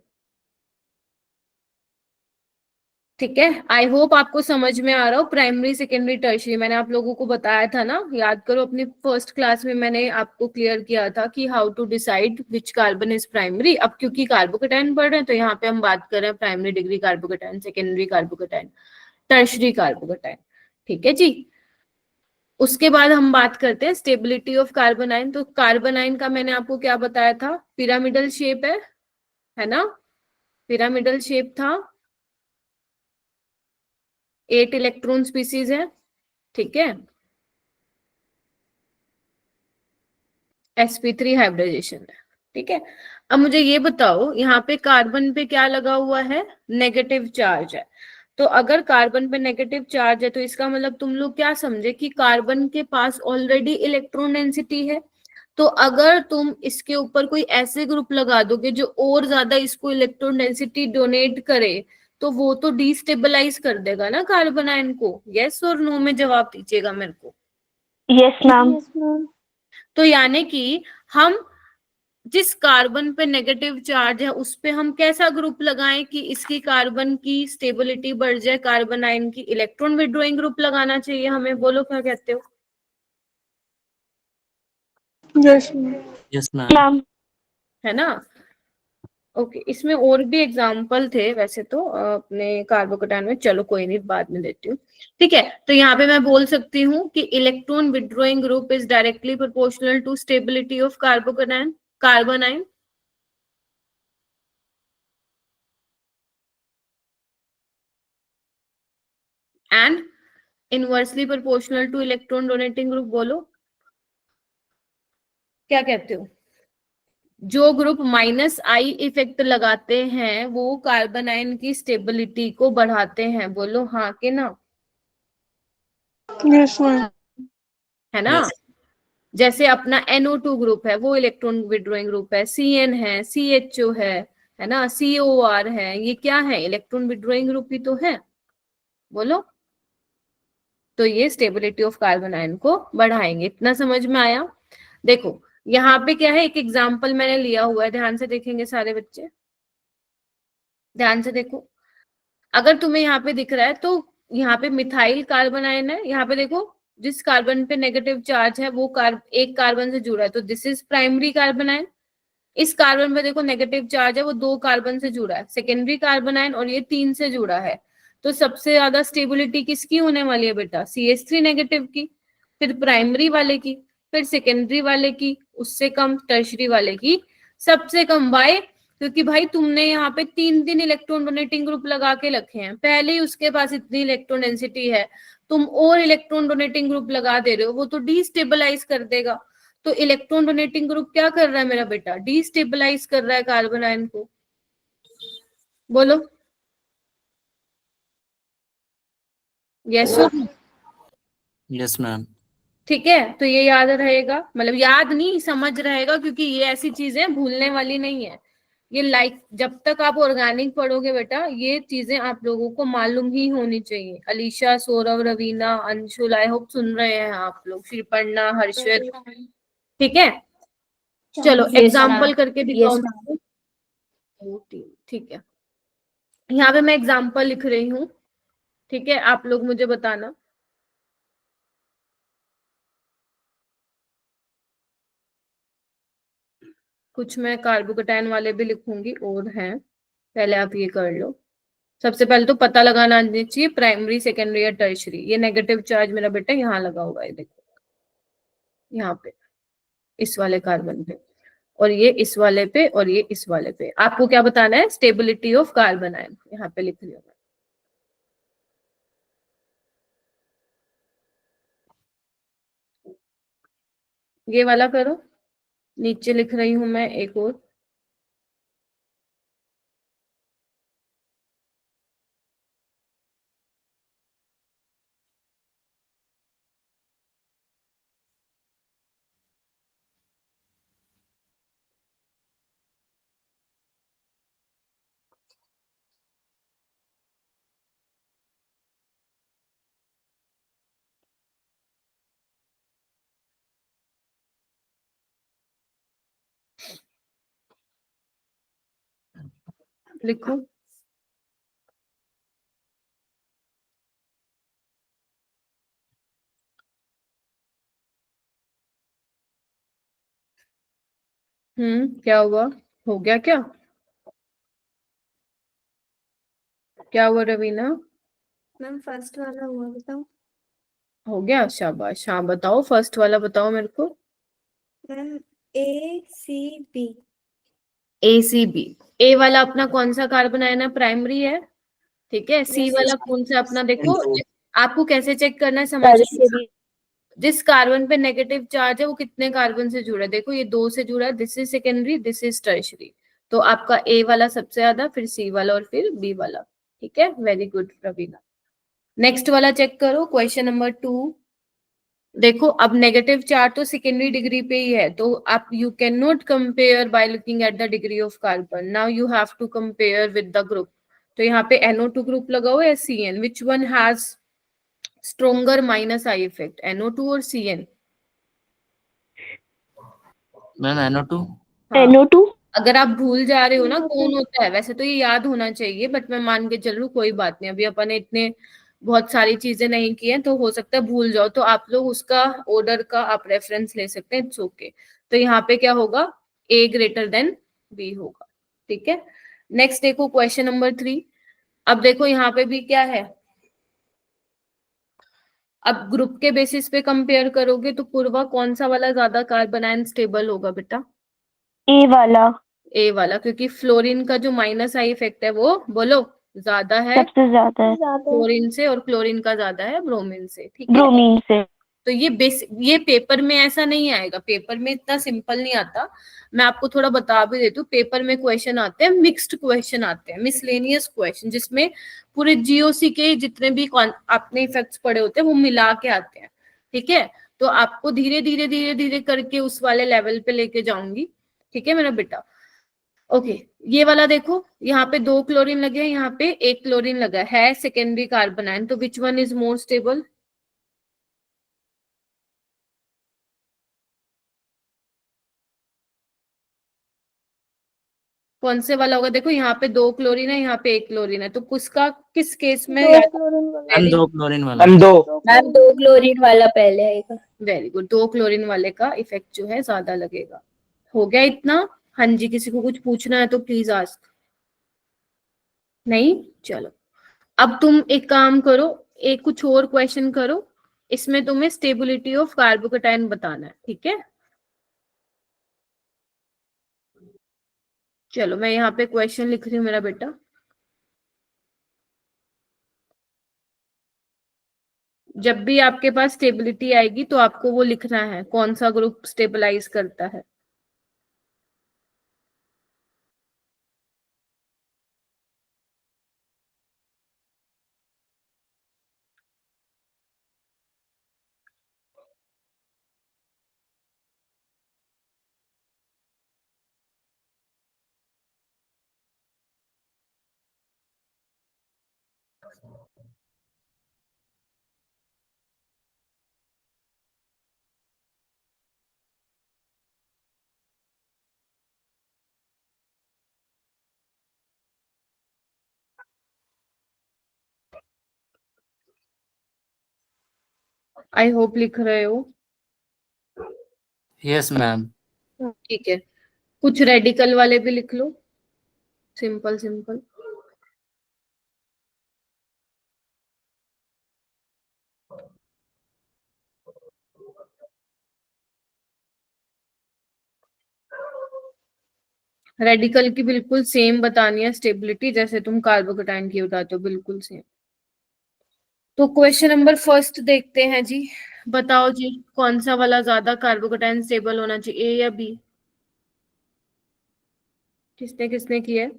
ठीक है, आई होप आपको समझ में आ रहा हो। प्राइमरी सेकेंडरी टर्शियरी मैंने आप लोगों को बताया था ना, याद करो अपनी फर्स्ट क्लास में मैंने आपको क्लियर किया था कि how to decide which carbon is primary. अब क्योंकि कार्बोकेटाइन पढ़ रहे हैं तो यहाँ पे हम बात कर रहे हैं primary decree carbocation, secondary carbocation, tertiary carbocation. ठीक है जी, उसके बाद हम बात करते हैं स्टेबिलिटी ऑफ कार्बोनाइन। तो कार्बोनाइन का मैंने आपको क्या बताया था, पिरामिडल शेप है ना, पिरामिडल शेप था, 8 इलेक्ट्रॉन स्पीसीज है। ठीक है, sp3 हाइब्रिडाइजेशन है। ठीक है, अब मुझे ये बताओ यहाँ पे कार्बन पे क्या लगा हुआ है, नेगेटिव चार्ज है। तो अगर कार्बन पे नेगेटिव चार्ज है तो इसका मतलब तुम लोग क्या समझे कि कार्बन के पास ऑलरेडी इलेक्ट्रॉन डेंसिटी है। तो अगर तुम इसके ऊपर कोई ऐसे ग्रुप लगा दोगे जो और ज्यादा इसको इलेक्ट्रॉन डेंसिटी डोनेट करे, तो वो तो डिस्टेबलाइज कर देगा ना कार्बन आयन को। यस और नो में जवाब दीजिएगा मेरे को। Yes, ma'am. Yes ma'am. तो यानी कि हम जिस कार्बन पे नेगेटिव चार्ज है उस पे हम कैसा ग्रुप लगाएं कि इसकी कार्बन की स्टेबिलिटी बढ़ जाए, कार्बन आयन की, इलेक्ट्रॉन विड्रॉइंग ग्रुप लगाना चाहिए हमें। बोलो क्या कहते हो। Yes ma'am. Yes ma'am. Ma'am. है ना, ओके। इसमें और भी एग्जाम्पल थे वैसे तो अपने कार्बोकेटाइन में, चलो कोई नहीं बाद में देती हूँ। ठीक है, तो यहाँ पे मैं बोल सकती हूँ कि electron withdrawing group is directly proportional to stability of carbocation, carbon ion. And inversely proportional to electron donating group. बोलो क्या कहते हो। जो ग्रुप माइनस आई इफेक्ट लगाते हैं वो कार्बन आयन की स्टेबिलिटी को बढ़ाते हैं। बोलो हाँ के ना। Yes ma'am. है ना, यस। जैसे अपना NO2 ग्रुप है वो इलेक्ट्रॉन विड्रॉइंग ग्रुप है, CN है, CHO है ना, COR है, ये क्या है, इलेक्ट्रॉन विड्रॉइंग ग्रुप ही तो है। बोलो, तो ये स्टेबिलिटी ऑफ कार्बन आयन को बढ़ाएंगे। इतना समझ में आया। देखो यहाँ पे क्या है, एक एग्जाम्पल मैंने लिया हुआ है, ध्यान से देखेंगे सारे बच्चे, ध्यान से देखो। अगर तुम्हें यहाँ पे दिख रहा है तो यहाँ पे मिथाइल कार्बन आयन है, यहाँ पे देखो जिस कार्बन पे नेगेटिव चार्ज है वो एक कार्बन से जुड़ा है, तो this is primary carbon ion. इस कार्बन पे देखो नेगेटिव चार्ज है, वो 2 कार्बन से जुड़ा है, सेकेंडरी कार्बन आयन, और ये 3 से जुड़ा है। तो सबसे ज्यादा स्टेबिलिटी किसकी होने वाली है बेटा, CH3 नेगेटिव की, फिर प्राइमरी वाले की, फिर सेकेंडरी वाले की, उससे कम टर्शरी वाले की, सबसे कम। वाई, क्योंकि भाई तुमने यहाँ पे 3 इलेक्ट्रॉन डोनेटिंग ग्रुप लगा के रखे हैं, पहले ही उसके पास इतनी इलेक्ट्रॉन डेंसिटी है, तुम और इलेक्ट्रॉन डोनेटिंग ग्रुप लगा दे रहे हो, वो तो डिस्टेबलाइज कर देगा। तो इलेक्ट्रॉन डोनेटिंग ग्रुप क्या कर रहा है मेरा बेटा, डिस्टेबलाइज कर रहा है कार्बन आयन को। बोलो यस। Yes ma'am. ठीक है, तो ये याद रहेगा, मतलब याद नहीं समझ रहेगा, क्योंकि ये ऐसी चीजें भूलने वाली नहीं है। ये जब तक आप ऑर्गेनिक पढ़ोगे बेटा ये चीजें आप लोगों को मालूम ही होनी चाहिए। अलीशा, सौरभ, रवीना, अंशुल, आई होप सुन रहे हैं आप लोग, श्रीपर्णा, हर्षित। ठीक है, चलो Yes, एग्जाम्पल ma'am. करके Yes, दिखाओ। ma'am. ठीक है, यहाँ पे मैं एग्जाम्पल लिख रही हूँ। ठीक है, आप लोग मुझे बताना। कुछ मैं कार्बोकेटाइन वाले भी लिखूंगी और हैं, पहले आप ये कर लो। सबसे पहले तो पता लगाना आना चाहिए प्राइमरी, सेकेंडरी या टर्शरी। ये नेगेटिव चार्ज मेरा बेटा यहाँ लगा हुआ है, देखो यहाँ पे इस वाले कार्बन पे, और ये इस वाले पे, और ये इस वाले पे। आपको क्या बताना है, स्टेबिलिटी ऑफ कार्बन आयन, यहाँ पे लिख लिया। ये वाला करो, नीचे लिख रही हूं मैं एक और। लिखो। क्या हुआ? हो गया क्या? क्या हुआ रवीना? मैम फर्स्ट वाला हुआ, बताओ। हो गया, शाबाश। हाँ बताओ, फर्स्ट वाला बताओ मेरे को। Ma'am ACB। ACB। ए वाला अपना कौन सा कार्बन है ना, प्राइमरी है, ठीक है। सी Yes, वाला yes. कौन सा अपना, देखो Secondary। आपको कैसे चेक करना है समझ लो। tertiary, जिस कार्बन पे नेगेटिव चार्ज है वो कितने कार्बन से जुड़ा है, देखो ये 2 से जुड़ा है, this is secondary, this is tertiary. तो आपका ए वाला सबसे ज्यादा, फिर सी वाला और फिर बी वाला, ठीक है। Very good Raveena. नेक्स्ट वाला चेक करो, क्वेश्चन नंबर 2। देखो अब नेगेटिव चार्ज तो सेकेंडरी डिग्री पे ही है, तो आप you can not compare by looking at the degree of carbon, now you have to compare with the group. तो यहाँ पे NO2 ग्रुप लगाओ या CN, which one has stronger minus I effect, NO2 और CN? Ma'am NO2। हाँ, NO2, अगर आप भूल जा रहे हो ना कौन होता है, वैसे तो ये याद होना चाहिए, बट मैं मान के चल रही हूँ, कोई बात नहीं, अभी अपन ने इतने बहुत सारी चीजें नहीं की हैं, तो हो सकता है भूल जाओ, तो आप लोग उसका ऑर्डर का आप रेफरेंस ले सकते हैं, इट्स ओके। तो यहाँ पे क्या होगा, A ग्रेटर देन B होगा, ठीक है। नेक्स्ट देखो क्वेश्चन नंबर 3। अब देखो यहाँ पे भी क्या है, अब ग्रुप के बेसिस पे कंपेयर करोगे तो पूर्वा कौन सा वाला ज्यादा कार्बन आयन स्टेबल होगा बेटा? A वाला ए वाला, क्योंकि फ्लोरीन का जो माइनस आई इफेक्ट है वो बोलो ज्यादा है सबसे ज्यादा है फ्लोरीन से, और क्लोरीन का ज्यादा है ब्रोमीन से, ठीक है। ब्रोमीन से। तो ये पेपर में ऐसा नहीं आएगा, पेपर में इतना सिंपल नहीं आता। मैं आपको थोड़ा बता भी देती हूँ, पेपर में क्वेश्चन आते हैं, मिक्स्ड क्वेश्चन आते हैं, मिसलेनियस क्वेश्चन, जिसमें पूरे जीओसी के जितने भी आपने इफेक्ट्स पढ़े होते हैं वो मिला के आते हैं, ठीक है। तो आपको धीरे धीरे धीरे धीरे करके उस वाले लेवल पे लेके जाऊंगी, ठीक है मेरा बेटा। ओके, ये वाला देखो, यहाँ पे 2 क्लोरीन लगे हैं, यहाँ पे 1 क्लोरीन लगा है सेकेंडरी कार्बन आयन, तो which one is more stable? कौन से वाला होगा? देखो यहाँ पे 2 क्लोरीन है, यहाँ पे 1 क्लोरीन है, तो किसका किस केस में? मैम 2 क्लोरीन वाला। मैम 2 मैम 2 क्लोरीन वाला पहले आएगा। वेरी गुड, 2 क्लोरीन वाले का इफेक्ट जो है ज्यादा लगेगा। हो गया इतना? हाँ जी, किसी को कुछ पूछना है तो प्लीज आस्क। नहीं, चलो अब तुम एक काम करो, एक कुछ और क्वेश्चन करो, इसमें तुम्हें स्टेबिलिटी ऑफ कार्बोकेटाइन बताना है, ठीक है। चलो मैं यहाँ पे क्वेश्चन लिख रही हूँ मेरा बेटा। जब भी आपके पास स्टेबिलिटी आएगी तो आपको वो लिखना है कौन सा ग्रुप स्टेबलाइज करता है। आई होप लिख रहे हो। Yes ma'am. ठीक है, कुछ रेडिकल वाले भी लिख लो, सिंपल सिंपल। रेडिकल की बिल्कुल सेम बतानी है स्टेबिलिटी, जैसे तुम कार्बोकेटाइन की बताते हो, बिल्कुल सेम। तो क्वेश्चन नंबर फर्स्ट देखते हैं जी। बताओ जी, कौन सा वाला ज्यादा कार्बोकेटाइन स्टेबल होना चाहिए, ए या बी? किसने किसने किया है?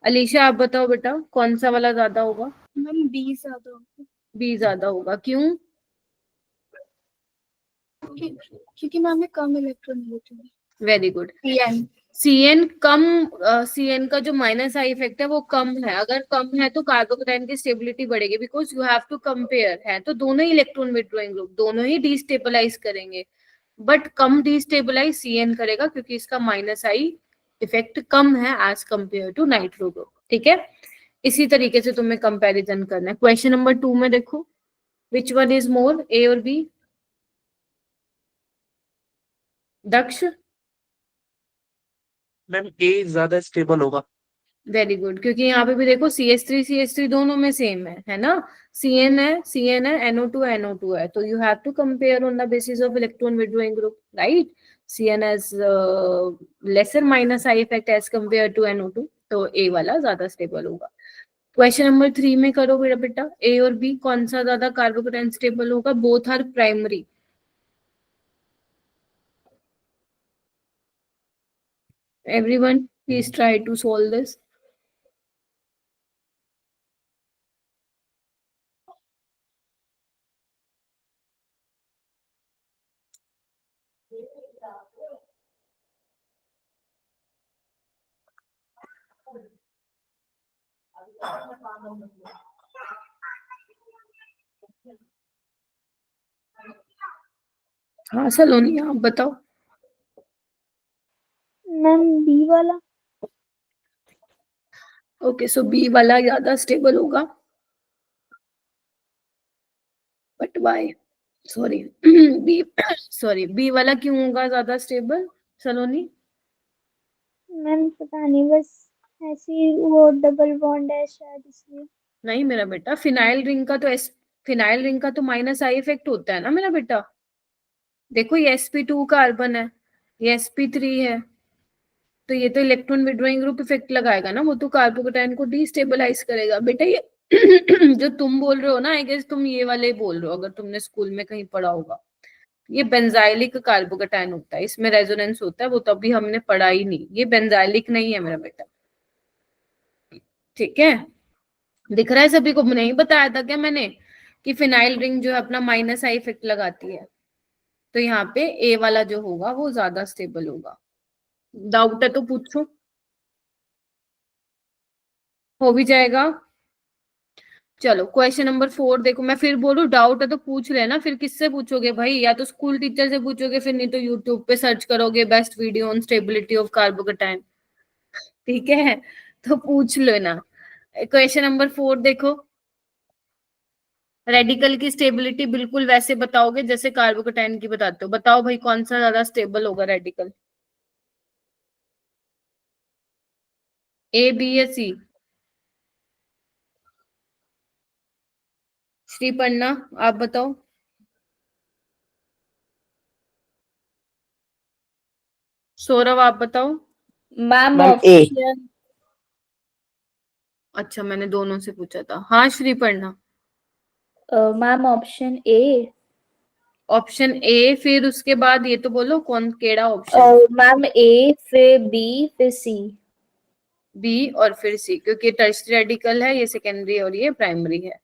अलीशा आप बताओ बेटा, कौन सा वाला ज्यादा होगा? मैम बी ज्यादा होगा। बी ज्यादा होगा, क्यों? क्योंकि मैम में कम इलेक्ट्रोनेगेटिव है। Very good. सीएन सीएन कम, सीएन का जो माइनस आई इफेक्ट है वो कम है। अगर कम है तो कार्बोकेटाइन की स्टेबिलिटी बढ़ेगी, because you have to compare. है तो दोनों ही इलेक्ट्रॉन विड्रॉइंग ग्रुप, दोनों ही डिस्टेबलाइज करेंगे, बट कम डिस्टेबलाइज सीएन करेगा क्योंकि इसका माइनस आई इफेक्ट कम है as compare to nitro group. ठीक है, इसी तरीके से तुम्हें कंपैरिजन करना है। क्वेश्चन नंबर 2 में देखो, विच वन इज मोर, ए और बी? दक्ष? मैम ए ज्यादा स्टेबल होगा। वेरी गुड, क्योंकि यहाँ पे भी देखो CH3 दोनों में सेम है ना? CN है NO2 है, तो you have to compare on the basis of electron withdrawing group, right? CN has lesser minus I effect as compare to NO2, तो ए वाला ज्यादा स्टेबल होगा। क्वेश्चन नंबर 3 में करो मेरा बेटा, ए और बी कौन सा ज्यादा कार्बोकेटाइन स्टेबल होगा? Both are primary. Everyone please try to solve this. हाँ सलोनी आप बताओ। मैम बी वाला। ओके, सो बी वाला ज्यादा स्टेबल होगा, but why? Sorry B, sorry B वाला क्यों होगा ज्यादा स्टेबल सलोनी? मैम पता नहीं, बस ऐसी वो डबल बॉन्ड है शायद इसलिए। नहीं मेरा बेटा, फिनाइल रिंग का तो फिनाइल रिंग का तो माइनस आई इफेक्ट होता है ना मेरा बेटा। देखो ये sp2 कार्बन है, ये sp3 है, तो ये तो इलेक्ट्रॉन विड्रॉइंग ग्रुप इफेक्ट लगाएगा ना, वो तो कार्बोकेटाइन को डिस्टेबलाइज करेगा बेटा। ये जो तुम बोल रहे हो ना, आई गेस तुम ये वाले बोल रहे हो, अगर तुमने स्कूल में कहीं पढ़ा होगा। ये बेंजाइलिक कार्बोकेटाइन होता है, इसमें रेजोनेंस होता है, वो तो अभी हमने पढ़ा ही नहीं। ये बेंजाइलिक नहीं है मेरा बेटा, ठीक है? दिख रहा है सभी को? नहीं बताया था क्या मैंने कि फिनाइल रिंग जो है अपना माइनस आई इफेक्ट लगाती है? तो यहाँ पे ए वाला जो होगा वो ज्यादा स्टेबल होगा। डाउट है तो पूछो, हो भी जाएगा। चलो क्वेश्चन नंबर 4 देखो, मैं फिर बोलूं डाउट है तो पूछ लेना, फिर किससे पूछोगे भाई? या तो स्कूल टीचर से पूछोगे, फिर नहीं तो यूट्यूब पे सर्च करोगे best video on stability of carbocation, ठीक है? तो पूछ लेना। क्वेश्चन नंबर 4 देखो, रेडिकल की स्टेबिलिटी बिल्कुल वैसे बताओगे जैसे कार्बोकेटाइन की बताते हो। बताओ भाई कौन सा ज्यादा स्टेबल होगा रेडिकल, ए बी या सी? श्रीपर्णा आप बताओ। सौरभ आप बताओ। मैम मैम ए। ऑप्शन अच्छा मैंने दोनों से पूछा था। हाँ Shriparna. Ma'am option A. Option A, फिर उसके बाद ये तो बोलो कौन केड़ा ऑप्शन? मैम ए फिर बी फिर सी। बी और फिर सी, क्योंकि टर्शियरी रेडिकल है, ये सेकेंडरी और ये प्राइमरी है।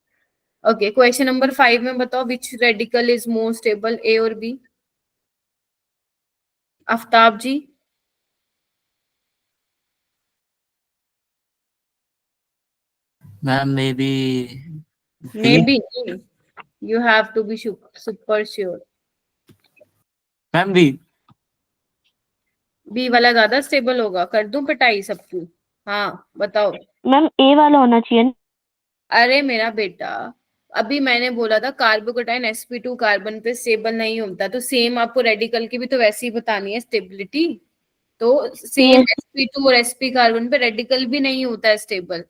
ओके क्वेश्चन नंबर 5 में बताओ, which radical is more stable, A और B? Aftab ji. Ma'am may be may be, you have to be super sure. Ma'am B. B वाला ज्यादा स्टेबल होगा, कर दूं पिटाई सबकी? हाँ बताओ। मैम ए वाला होना चाहिए। अरे मेरा बेटा, अभी मैंने बोला था कार्बोकेटाइन sp2 कार्बन पे स्टेबल नहीं होता, तो सेम आपको रेडिकल की भी तो वैसे ही बतानी है स्टेबिलिटी। तो सेम Yes. sp2 और sp कार्बन पे रेडिकल भी नहीं होता है स्टेबल,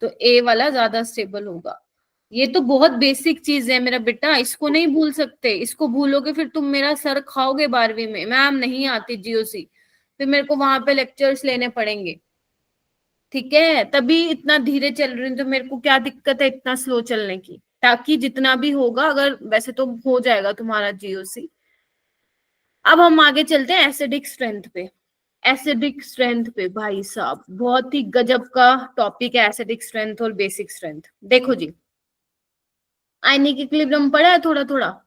तो ए वाला ज्यादा स्टेबल होगा। ये तो बहुत बेसिक चीज है मेरा बेटा, इसको नहीं भूल सकते। इसको भूलोगे फिर तुम मेरा सर खाओगे 12वीं में। मैम नहीं आती जीओसी, फिर मेरे को वहां पे लेक्चर्स लेने पड़ेंगे, ठीक है? तभी इतना धीरे चल रही हूँ, तो मेरे को क्या दिक्कत है इतना स्लो चलने की? ताकि जितना भी होगा, अगर वैसे तो हो जाएगा तुम्हारा जीओसी। अब हम आगे चलते हैं एसिडिक स्ट्रेंथ पे। एसिडिक स्ट्रेंथ पे भाई साहब बहुत ही गजब का टॉपिक है एसिडिक स्ट्रेंथ और बेसिक स्ट्रेंथ। देखो जी, आयनिक इक्विलिब्रियम पढ़ा है थोड़ा थोड़ा?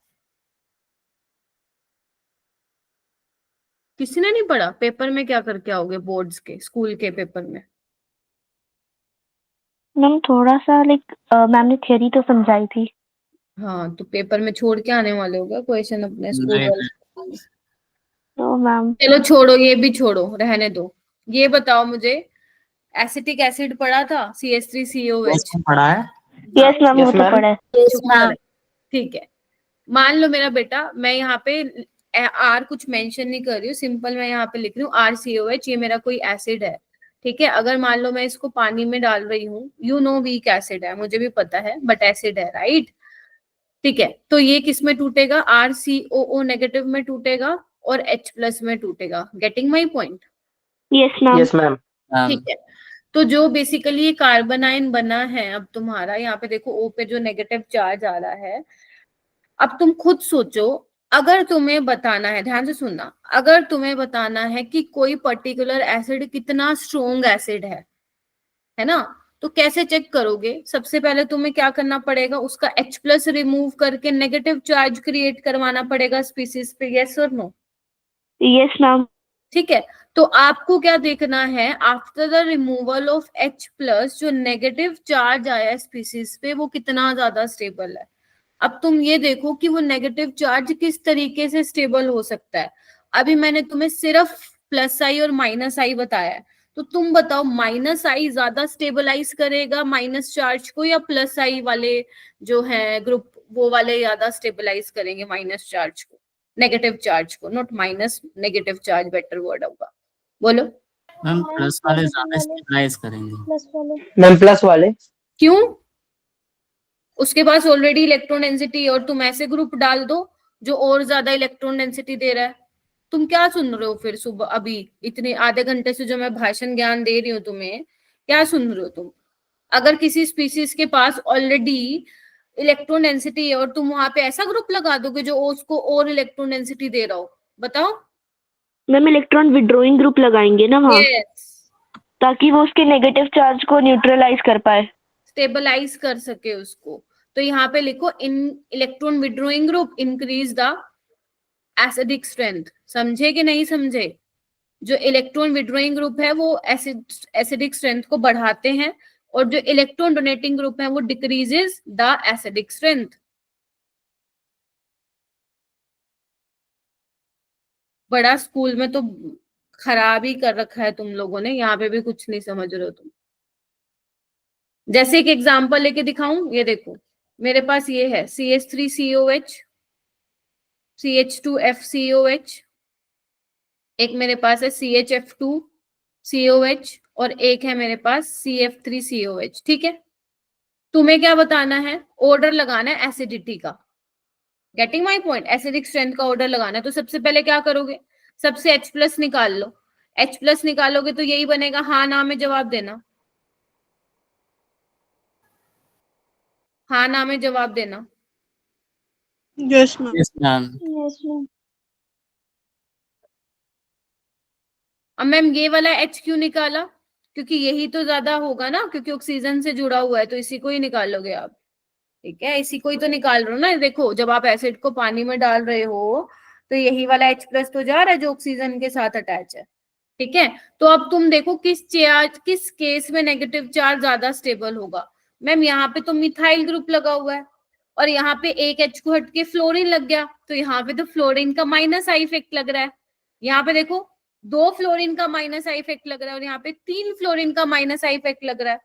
किसी ने नहीं पढ़ा? पेपर में क्या करके आओगे बोर्ड्स के, स्कूल के पेपर में? मैम थोड़ा सा लाइक मैम ने थ्योरी तो समझाई थी। हाँ, तो पेपर में छोड़ के आने वाले होगा क्वेश्चन अपने स्कूल नहीं, वाले। तो मैम चलो छोड़ो, ये भी छोड़ो, रहने दो। ये बताओ मुझे, एसिटिक एसिड पढ़ा था, CH3COH? उसको पढ़ा है। यस मैम वो तो पढ़ा है। शुक्र है। ठीक है, मान लो मेरा बेटा, मैं यहाँ पे आर कुछ मेंशन नहीं कर रही हूँ, सिंपल मैं यहाँ पे लिख रही हूँ RCOH, ये मेरा कोई एसिड है। ठीक है, अगर मान लो मैं इसको पानी में डाल रही हूँ, यू नो वीक एसिड है, मुझे भी पता है, बट एसिड है, राइट? ठीक है, तो ये किस में टूटेगा? RCOO नेगेटिव में टूटेगा और H+ में टूटेगा। Getting my point? Yes ma'am. Yes ma'am. ठीक है, तो जो बेसिकली ये कार्बन आयन बना है, अब तुम्हारा यहाँ पे देखो O पे जो नेगेटिव चार्ज आ रहा है, अब तुम खुद सोचो, अगर तुम्हें बताना है, ध्यान से सुनना, अगर तुम्हें बताना है कि कोई पर्टिकुलर एसिड कितना स्ट्रोंग एसिड है ना, तो कैसे चेक करोगे? सबसे पहले तुम्हें क्या करना पड़ेगा, उसका H+ रिमूव करके नेगेटिव चार्ज क्रिएट करवाना पड़ेगा स्पीसीज पे, यस और नो? Yes ma'am. ठीक है, तो आपको क्या देखना है, after the removal of H+, जो नेगेटिव चार्ज आया स्पीसीज पे वो कितना ज्यादा स्टेबल है। अब तुम ये देखो कि वो नेगेटिव चार्ज किस तरीके से स्टेबल हो सकता है। अभी मैंने तुम्हें सिर्फ +I और -I बताया है, तो तुम बताओ -I ज्यादा स्टेबलाइज करेगा माइनस चार्ज को, या +I वाले जो है ग्रुप वो वाले ज्यादा स्टेबलाइज करेंगे माइनस चार्ज को, नेगेटिव चार्ज को? Not minus, negative charge better word होगा, बोलो। मैम प्लस वाले ज्यादा स्टेबलाइज करेंगे। प्लस वाले। मैम प्लस वाले। क्यों? उसके पास ऑलरेडी इलेक्ट्रॉन डेंसिटी है, और तुम ऐसे ग्रुप डाल दो जो और ज्यादा इलेक्ट्रॉन डेंसिटी दे रहा है। तुम क्या सुन रहे हो फिर सुबह, अभी इतने आधे घंटे से जो मैं भाषण ज्ञान दे रही हूँ तुम्हें, क्या सुन रहे हो तुम? अगर किसी स्पीसीज के पास ऑलरेडी इलेक्ट्रॉन डेंसिटी है और तुम वहां पे ऐसा ग्रुप लगा दोगे जो उसको और इलेक्ट्रॉन डेंसिटी दे रहा हो, बताओ? मैम इलेक्ट्रॉन विड्रॉइंग ग्रुप लगाएंगे ना वहाँ, यस, ताकि वो उसके नेगेटिव चार्ज को न्यूट्रलाइज कर पाए, स्टेबलाइज कर सके उसको। तो यहाँ पे लिखो, in electron withdrawing group increase the acidic strength. समझे कि नहीं समझे? जो इलेक्ट्रॉन विड्रॉइंग ग्रुप है वो एसिडिक स्ट्रेंथ को बढ़ाते हैं, और जो इलेक्ट्रॉन डोनेटिंग ग्रुप है वो डिक्रीजेस द एसिडिक स्ट्रेंथ। बड़ा स्कूल में तो खराब ही कर रखा है तुम लोगों ने, यहाँ पे भी कुछ नहीं समझ रहे हो तुम। जैसे एक एग्जांपल लेके दिखाऊं, ये देखो मेरे पास ये है CH3COH, CH2FCOH, एक मेरे पास है CHF2COH, और एक है मेरे पास CF3COH। ठीक है, तुम्हें क्या बताना है? ऑर्डर लगाना है एसिडिटी का। Getting my point? Acidic strength का ऑर्डर लगाना है, तो सबसे पहले क्या करोगे, सबसे H+ निकाल लो। H+ निकालोगे तो यही बनेगा, हाँ ना में जवाब देना, हाँ ना में जवाब देना। Yes ma'am. Yes ma'am. Yes ma'am. अब मैम ये वाला H क्यों निकाला? क्योंकि यही तो ज्यादा होगा ना, क्योंकि ऑक्सीजन से जुड़ा हुआ है, तो इसी को ही निकालोगे आप। ठीक है, इसी को ही तो निकाल रहे हो ना। देखो जब आप एसिड को पानी में डाल रहे हो तो यही वाला H+ तो जा रहा है जो ऑक्सीजन के साथ अटैच है। ठीक है, तो अब तुम देखो किस केस में नेगेटिव चार्ज ज्यादा स्टेबल होगा। मैम यहाँ पे तो मिथाइल ग्रुप लगा हुआ है, और यहाँ पे एक H को हट के फ्लोरीन लग गया, तो यहाँ पे तो फ्लोरीन का -I इफेक्ट लग रहा है। यहाँ पे देखो 2 फ्लोरीन का -I इफेक्ट लग रहा है, और यहाँ पे 3 फ्लोरीन का -I इफेक्ट लग रहा है।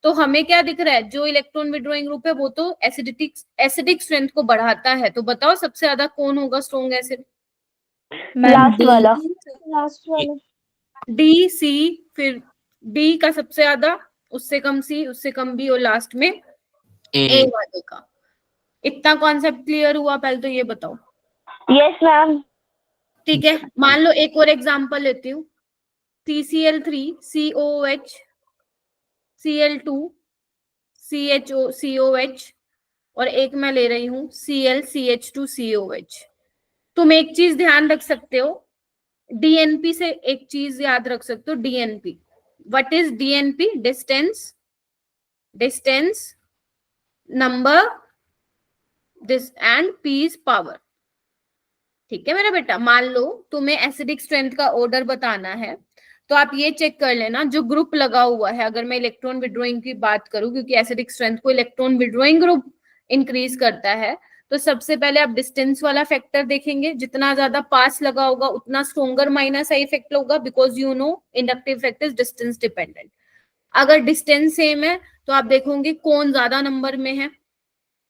तो हमें क्या दिख रहा है, जो इलेक्ट्रॉन विड्रॉइंग ग्रुप है वो तो एसिडिक स्ट्रेंथ को बढ़ाता है। तो बताओ सबसे ज्यादा कौन होगा स्ट्रॉन्ग एसिड? लास्ट वाला। लास्ट वाला। D, C, फिर D का सबसे ज्यादा, उससे कम C, उससे कम B, और लास्ट में A वाले का। इतना कॉन्सेप्ट क्लियर हुआ? पहले तो ये बताओ। Yes ma'am. ठीक है, मान लो एक और एग्जांपल लेती हूँ, TCl3, COOH, Cl2, CHO, COH, और एक मैं ले रही हूँ ClCH2COH। तुम एक चीज ध्यान रख सकते हो, DNP से एक चीज याद रख सकते हो, DNP। What is DNP? Distance number this and P is power. ठीक है मेरा बेटा, मान लो तुम्हें एसिडिक स्ट्रेंथ का ऑर्डर बताना है, तो आप ये चेक कर लेना जो ग्रुप लगा हुआ है। अगर मैं इलेक्ट्रॉन विड्रॉइंग की बात करूं, क्योंकि एसिडिक स्ट्रेंथ को इलेक्ट्रॉन विड्रॉइंग ग्रुप इंक्रीज करता है, तो सबसे पहले आप डिस्टेंस वाला फैक्टर देखेंगे। जितना ज्यादा पास लगा होगा उतना स्ट्रोंगर माइनस आई इफेक्ट होगा, because you know inductive effect is distance dependent. अगर डिस्टेंस सेम है तो आप देखोगे कौन ज्यादा नंबर में है,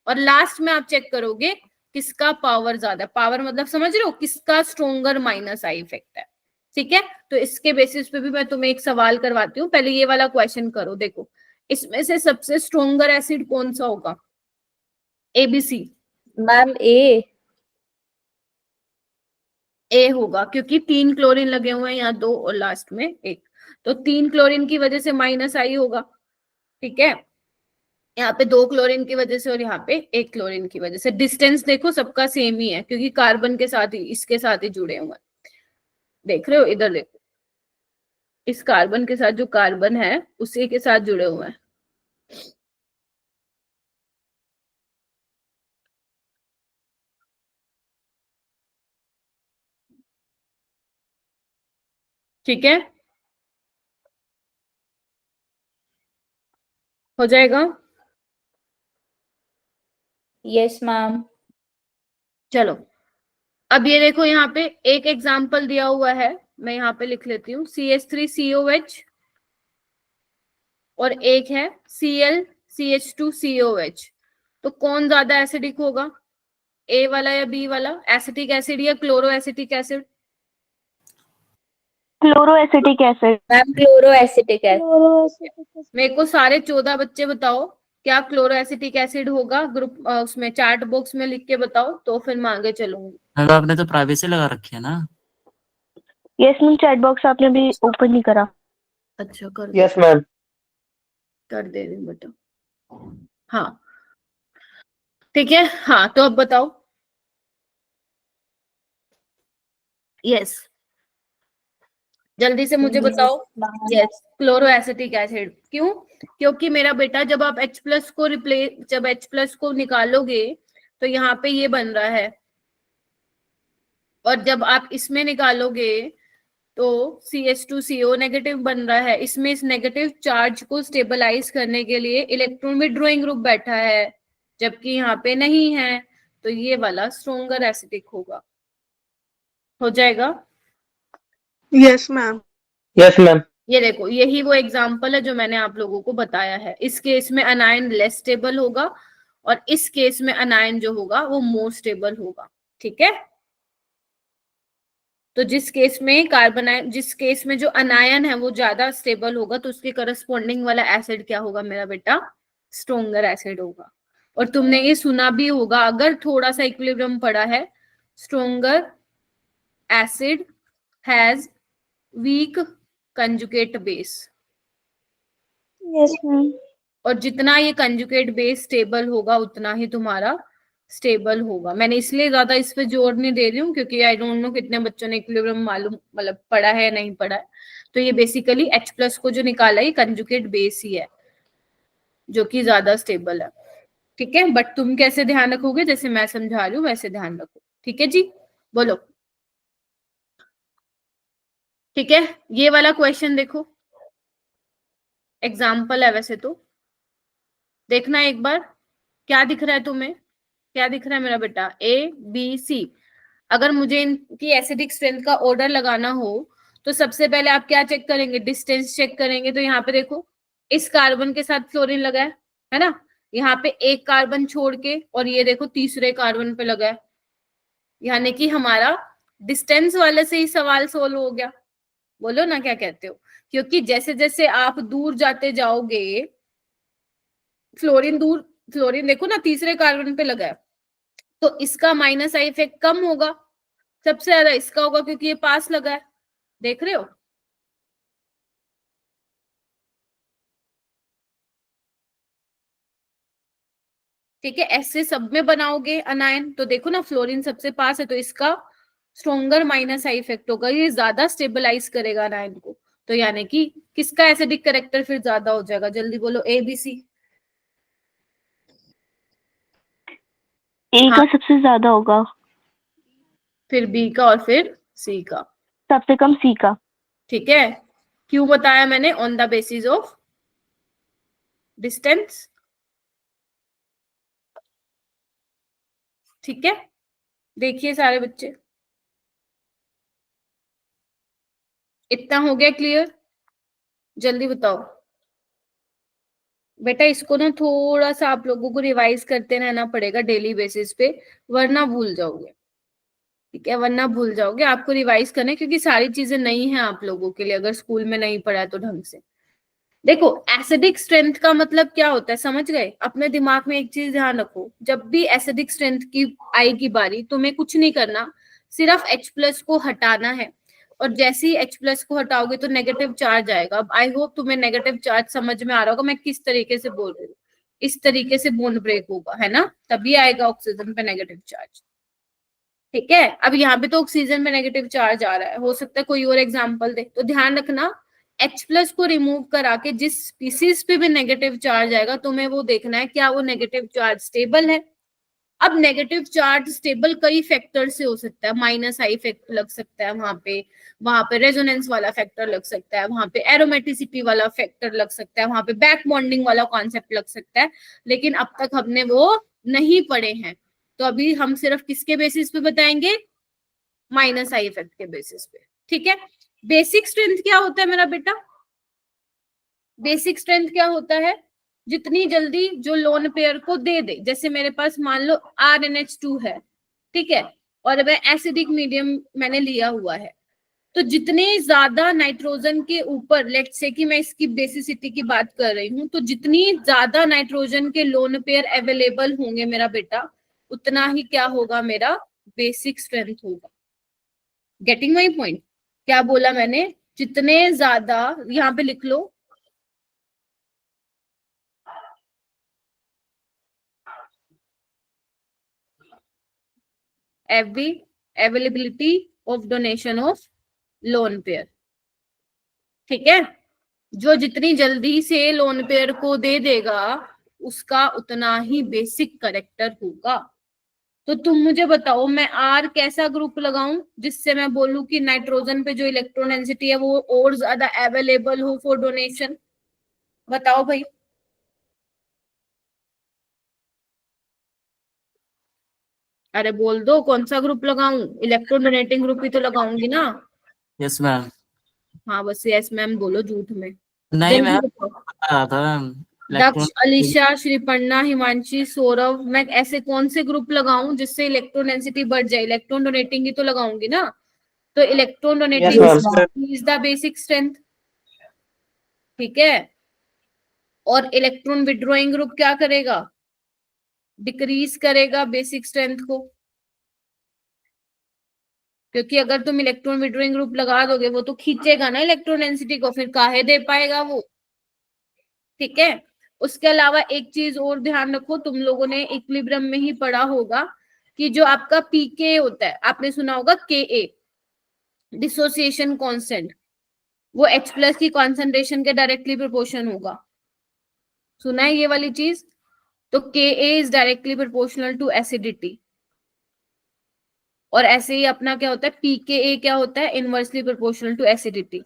और लास्ट में आप चेक करोगे किसका पावर ज्यादा। पावर मतलब समझ रहे हो, किसका स्ट्रोंगर माइनस आई इफेक्ट है। ठीक है, तो इसके बेसिस पे भी मैं तुम्हें एक सवाल करवाती हूँ। पहले ये वाला क्वेश्चन करो, देखो इसमें से सबसे स्ट्रोंगर एसिड कौन सा होगा? ABC। मैम ए। ए होगा, क्योंकि 3 क्लोरीन लगे हुए हैं, यहाँ 2 और लास्ट में 1, तो 3 क्लोरीन की वजह से माइनस आई होगा। ठीक है, यहाँ पे 2 क्लोरीन की वजह से और यहाँ पे 1 क्लोरीन की वजह से। डिस्टेंस देखो सबका सेम ही है, क्योंकि कार्बन के साथ ही, इसके साथ ही जुड़े हुए हैं। देख रहे हो, इधर देखो, इस कार्बन के साथ जो कार्बन है उसी के साथ जुड़े हुए हैं। ठीक है, हो जाएगा। Yes ma'am. चलो, अब ये देखो यहाँ पे एक एग्जाम्पल दिया हुआ है, मैं यहाँ पे लिख लेती हूँ, CH3COH, और एक है ClCH2COH। तो कौन ज्यादा एसिडिक होगा, ए वाला या बी वाला? एसिटिक एसिड या chloro acetic acid? Chloroacetic acid. Ma'am chloro acetic acid. Chloroacetic मेरे को सारे 14 बच्चे बताओ, क्या क्लोरो एसिटिक एसिड होगा? ग्रुप उसमें चैट बॉक्स में लिख के बताओ, तो फिर मैं आगे चलूंगी। मैम आपने तो प्राइवेसी लगा रखी है ना? यस मैम, चैट बॉक्स आपने भी ओपन नहीं करा। अच्छा, कर यस मैम। कर दे रही हूँ बेटा। हाँ ठीक है, हाँ तो अब बताओ। यस, जल्दी से मुझे बताओ। Yes, chloro acetic acid. क्यों? क्योंकि मेरा बेटा जब आप H+ को जब H+ को निकालोगे तो यहाँ पे ये बन रहा है, और जब आप इसमें निकालोगे तो CH2CO नेगेटिव बन रहा है। इसमें इस नेगेटिव चार्ज को स्टेबलाइज करने के लिए इलेक्ट्रॉन विड्रॉइंग ग्रुप बैठा है, जबकि यहाँ पे नहीं है, तो ये वाला स्ट्रोंगर एसिडिक होगा। हो जाएगा। Yes ma'am. Yes ma'am. ये देखो, यही वो एग्जाम्पल है जो मैंने आप लोगों को बताया है। इस केस में अनायन लेस स्टेबल होगा, और इस केस में अनायन जो होगा वो मोर स्टेबल होगा। ठीक है, तो जिस केस में जिस केस में जो अनायन है वो ज्यादा स्टेबल होगा, तो उसके करस्पॉन्डिंग वाला एसिड क्या होगा मेरा बेटा? स्ट्रोंगर एसिड होगा। और तुमने ये सुना भी होगा, अगर थोड़ा सा इक्विलिब्रियम पड़ा है, stronger acid has week conjugate base. Yes ma'am. और जितना ये कंजुगेट बेस स्टेबल होगा उतना ही तुम्हारा स्टेबल होगा। मैंने इसलिए ज्यादा इस पे जोर नहीं दे रही हूँ, क्योंकि आई डोंट नो कितने बच्चों ने इक्विलिब्रियम मालूम मतलब पढ़ा है या नहीं पढ़ा है। तो ये बेसिकली H+ को जो निकाला है कंजुगेट बेस ही है, जो कि ज्यादा स्टेबल है। ठीक है, बट तुम कैसे ध्यान रखोगे? जैसे मैं समझा रही हूँ वैसे ध्यान रखो। ठीक है जी, बोलो। ठीक है, ये वाला क्वेश्चन देखो, एग्जाम्पल है वैसे तो, देखना एक बार क्या दिख रहा है तुम्हें। क्या दिख रहा है मेरा बेटा? ABC। अगर मुझे इनकी एसिडिक स्ट्रेंथ का ऑर्डर लगाना हो तो सबसे पहले आप क्या चेक करेंगे? डिस्टेंस चेक करेंगे। तो यहाँ पे देखो, इस कार्बन के साथ फ्लोरीन लगा है ना? यहाँ पे एक कार्बन छोड़ के, और ये देखो तीसरे कार्बन पे लगा है, यानी कि हमारा डिस्टेंस वाले से ही सवाल सोल्व हो गया। बोलो ना, क्या कहते हो? क्योंकि जैसे जैसे आप दूर जाते जाओगे, फ्लोरीन देखो ना तीसरे कार्बन पे लगा है, तो इसका माइनस आई इफेक्ट कम होगा, सबसे ज्यादा इसका होगा, क्योंकि ये पास लगा है। देख रहे हो? ठीक है, ऐसे सब में बनाओगे अनायन तो देखो ना, फ्लोरीन सबसे पास है तो इसका स्ट्रोंगर माइनस आई इफेक्ट होगा, ये ज्यादा स्टेबलाइज करेगा अनायन को। तो यानी कि किसका एसिडिक करेक्टर फिर ज्यादा हो जाएगा, जल्दी बोलो, ए बी सी? ए हाँ, का सबसे ज्यादा होगा, फिर बी का और फिर सी का। सबसे कम सी का। ठीक है, क्यों बताया मैंने? On the basis of distance. ठीक है, देखिए सारे बच्चे, इतना हो गया क्लियर? जल्दी बताओ बेटा, इसको ना थोड़ा सा आप लोगों को रिवाइज करते रहना पड़ेगा डेली बेसिस पे, वरना भूल जाओगे। ठीक है, वरना भूल जाओगे, आपको रिवाइज करना है, क्योंकि सारी चीजें नई हैं आप लोगों के लिए, अगर स्कूल में नहीं पढ़ा है तो ढंग से। देखो, एसिडिक स्ट्रेंथ का मतलब क्या होता है, समझ गए? अपने दिमाग में एक चीज ध्यान रखो, जब भी एसिडिक स्ट्रेंथ की आएगी बारी, तुम्हें कुछ नहीं करना, सिर्फ H+ को हटाना है, और जैसे ही H+ को हटाओगे तो नेगेटिव चार्ज आएगा। अब आई होप तुम्हें नेगेटिव चार्ज समझ में आ रहा होगा मैं किस तरीके से बोल रही हूँ। इस तरीके से बोन ब्रेक होगा, है ना, तभी आएगा ऑक्सीजन पे नेगेटिव चार्ज। ठीक है, अब यहाँ पे तो ऑक्सीजन में नेगेटिव चार्ज आ रहा है, हो सकता है कोई और एग्जांपल दे, तो ध्यान रखना H+ को रिमूव करा के जिस स्पीसीज पे भी नेगेटिव चार्ज आएगा तुम्हें वो देखना है क्या वो नेगेटिव चार्ज स्टेबल है। अब नेगेटिव चार्ज स्टेबल कई फैक्टर से हो सकता है, माइनस आई इफेक्ट लग सकता है वहां पे रेजोनेंस वाला फैक्टर लग सकता है, वहां पे एरोमेटिसिटी वाला फैक्टर लग सकता है, वहां पे बैक बॉन्डिंग वाला कॉन्सेप्ट लग सकता है, लेकिन अब तक हमने वो नहीं पढ़े हैं, तो अभी हम सिर्फ किसके बेसिस पे बताएंगे? माइनस आई इफेक्ट के बेसिस पे। ठीक है, बेसिक स्ट्रेंथ क्या होता है मेरा बेटा? बेसिक स्ट्रेंथ क्या होता है? जितनी जल्दी जो लोन पेयर को दे दे, जैसे मेरे पास मान लो RNH2 है, ठीक है, और वह एसिडिक मीडियम मैंने लिया हुआ है, तो जितने ज्यादा नाइट्रोजन के ऊपर, लेट्स से कि मैं इसकी बेसिसिटी की बात कर रही हूँ, तो जितनी ज्यादा नाइट्रोजन के लोन पेयर अवेलेबल होंगे मेरा बेटा, उतना ही क्या होगा, मेरा बेसिक स्ट्रेंथ होगा। Getting my point? क्या बोला मैंने? जितने ज्यादा, यहाँ पे लिख लो, availability of donation of lone pair. ठीक है, जो जितनी जल्दी से लोन पेयर को दे देगा उसका उतना ही बेसिक करेक्टर होगा। तो तुम मुझे बताओ, मैं R कैसा ग्रुप लगाऊं जिससे मैं बोलूं कि नाइट्रोजन पे जो इलेक्ट्रॉन डेंसिटी है वो और ज्यादा अवेलेबल हो फॉर डोनेशन? बताओ भाई। अरे बोल दो, कौन सा ग्रुप लगाऊं? इलेक्ट्रॉन डोनेटिंग ग्रुप ही तो लगाऊंगी ना। Yes ma'am. हाँ, बस यस मैम बोलो झूठ में। नहीं जल्दी मैम, बताओ। बता रहा था मैम। दक्ष, इलेक्ट्रॉन। अलीशा, श्रीपर्णा, हिमांशी, सौरभ, मैं ऐसे कौन से ग्रुप लगाऊं जिससे इलेक्ट्रॉन डेंसिटी बढ़ जाए? इलेक्ट्रॉन डोनेटिंग ही तो लगाऊंगी ना, तो electron donating is the basic strength. ठीक है, और इलेक्ट्रॉन विड्रॉइंग ग्रुप क्या करेगा? डिक्रीज करेगा बेसिक स्ट्रेंथ को, क्योंकि अगर तुम इलेक्ट्रॉन विड्रॉइंग ग्रुप लगा दोगे वो तो खींचेगा ना इलेक्ट्रॉन डेंसिटी को, फिर काहे दे पाएगा वो। ठीक है, उसके अलावा एक चीज और ध्यान रखो, तुम लोगों ने इक्विलिब्रियम में ही पढ़ा होगा कि जो आपका पीके होता है, आपने सुना होगा के, डिसोसिएशन कांस्टेंट, वो H+ की कॉन्सेंट्रेशन के डायरेक्टली प्रोपोर्शन होगा। सुना है ये वाली चीज? तो Ka is directly proportional to acidity, और ऐसे ही अपना क्या होता है, pKa क्या होता है? Inversely proportional to acidity.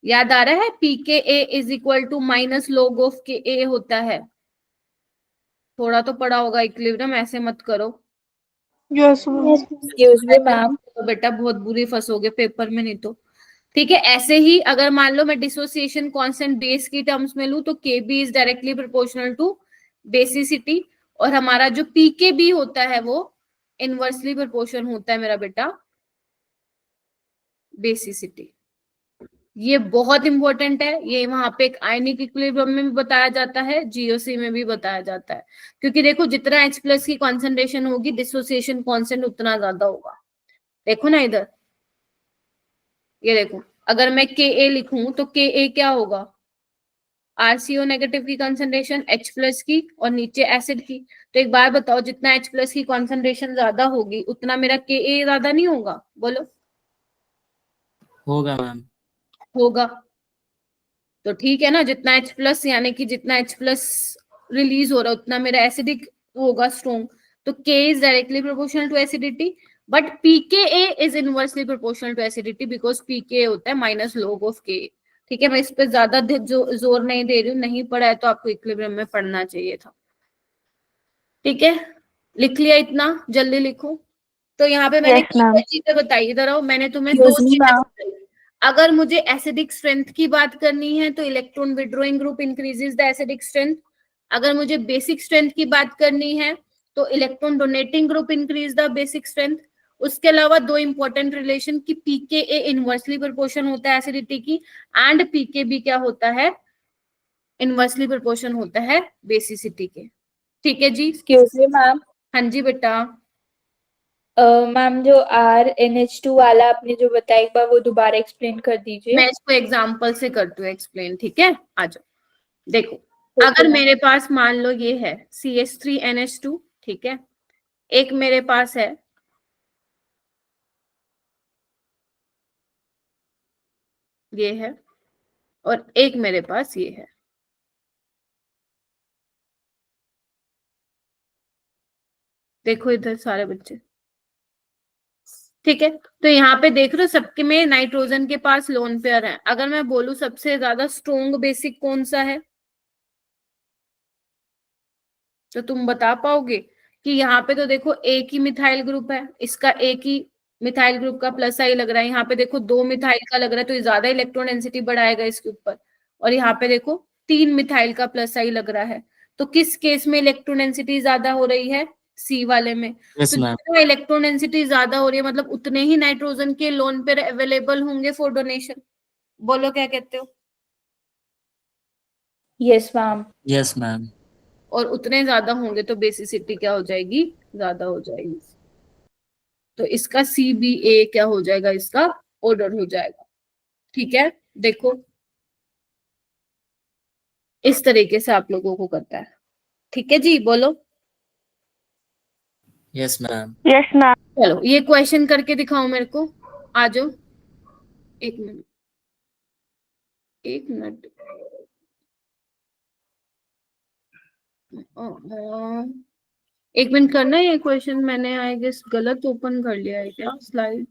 याद आ रहा है? pKa is equal to minus log of Ka होता है। थोड़ा तो पढ़ा होगा इक्विलिब्रियम, ऐसे मत करो। Yes ma'am. Yes, Excuse me, ma'am. तो बेटा बहुत बुरी फंसोगे पेपर में नहीं तो। ठीक है, ऐसे ही अगर मान लो मैं डिसोसिएशन कांस्टेंट बेस की टर्म्स में लूं तो Kb is directly proportional to basicity, और हमारा जो Pkb होता है वो इनवर्सली प्रोपोर्शन होता है मेरा बेटा बेसिसिटी। ये बहुत इंपॉर्टेंट है, ये वहां पे एक आयनिक इक्विलिब्रियम में भी बताया जाता है, जीओसी में भी बताया जाता है, क्योंकि देखो जितना H+ की कॉन्सेंट्रेशन होगी डिसोसिएशन कांस्टेंट उतना ज्यादा होगा। देखो ना इधर, ये देखो, अगर मैं Ka लिखूं तो Ka क्या होगा? RCO नेगेटिव की कंसंट्रेशन H प्लस की और नीचे एसिड की। तो एक बार बताओ, जितना H प्लस की कंसंट्रेशन ज्यादा होगी उतना मेरा Ka ज्यादा नहीं होगा? बोलो। होगा मैम। होगा। तो ठीक है ना, जितना H प्लस यानी कि जितना H प्लस रिलीज हो रहा है उतना मेरा एसिडिक होगा, स्ट्रॉन्ग। तो K is directly proportional to acidity, but pKa is inversely proportional to acidity because pKa होता है माइनस log ऑफ Ka। ठीक है, मैं इस पे ज्यादा जोर नहीं दे रही हूँ, नहीं पढ़ा है तो आपको इक्विलिब्रियम में पढ़ना चाहिए था। ठीक है, लिख लिया इतना? जल्दी लिखो। तो यहाँ पे मैंने Yes, ma'am. चीजें बताई, इधर आओ, मैंने तुम्हें दो Excuse me, चीजें ma'am. बताई। अगर मुझे एसिडिक स्ट्रेंथ की बात करनी है तो electron withdrawing group increases the acidic strength. अगर मुझे बेसिक स्ट्रेंथ की बात करनी है तो electron donating group increase the basic strength. उसके अलावा दो इंपॉर्टेंट रिलेशन की pKa इनवर्सली प्रोपोर्शन होता है एसिडिटी की, एंड pKb क्या होता है? इनवर्सली प्रोपोर्शन होता है बेसिसिटी के। ठीक है जी। Excuse me, ma'am. हाँ जी बेटा। मैम जो RNH2 वाला आपने जो बताया एक बार वो दोबारा एक्सप्लेन कर दीजिए। मैं इसको एग्जांपल से करती हूँ एक्सप्लेन। ठीक है, आ जाओ। देखो, Okay, अगर ma'am. मेरे पास मान लो ये है CH3NH2, ठीक है, एक मेरे पास है ये है, और एक मेरे पास ये है। देखो इधर सारे बच्चे, ठीक है। तो यहाँ पे देख रहे हो सबके में नाइट्रोजन के पास लोन पेयर है। अगर मैं बोलूं सबसे ज्यादा स्ट्रॉन्ग बेसिक कौन सा है, तो तुम बता पाओगे कि यहाँ पे तो देखो एक ही मिथाइल ग्रुप है, इसका एक ही मिथाइल ग्रुप का प्लस आई लग रहा है। यहाँ पे देखो दो मिथाइल का लग रहा है तो ये ज्यादा इलेक्ट्रॉन डेंसिटी बढ़ाएगा इसके ऊपर। और यहाँ पे देखो तीन मिथाइल का प्लस आई लग रहा है, तो किस केस में इलेक्ट्रॉन डेंसिटी ज्यादा हो रही है? सी वाले में। यस तो मैम। जितना इलेक्ट्रॉन डेंसिटी ज्यादा हो रही है मतलब उतने ही नाइट्रोजन के लोन पेयर अवेलेबल होंगे फॉर डोनेशन। बोलो क्या कहते हो? Yes, ma'am. Yes ma'am. और उतने ज्यादा होंगे तो बेसिसिटी क्या हो जाएगी? ज्यादा हो जाएगी। तो इसका CBA क्या हो जाएगा? इसका ऑर्डर हो जाएगा। ठीक है, देखो इस तरीके से आप लोगों को करता है। ठीक है जी, बोलो। Yes ma'am. Yes, ma'am. चलो ये क्वेश्चन करके दिखाओ मेरे को। आ जाओ, एक मिनट, एक मिनट। एक मिनट करना है ये क्वेश्चन, मैंने आई गेस गलत ओपन कर लिया है क्या स्लाइड?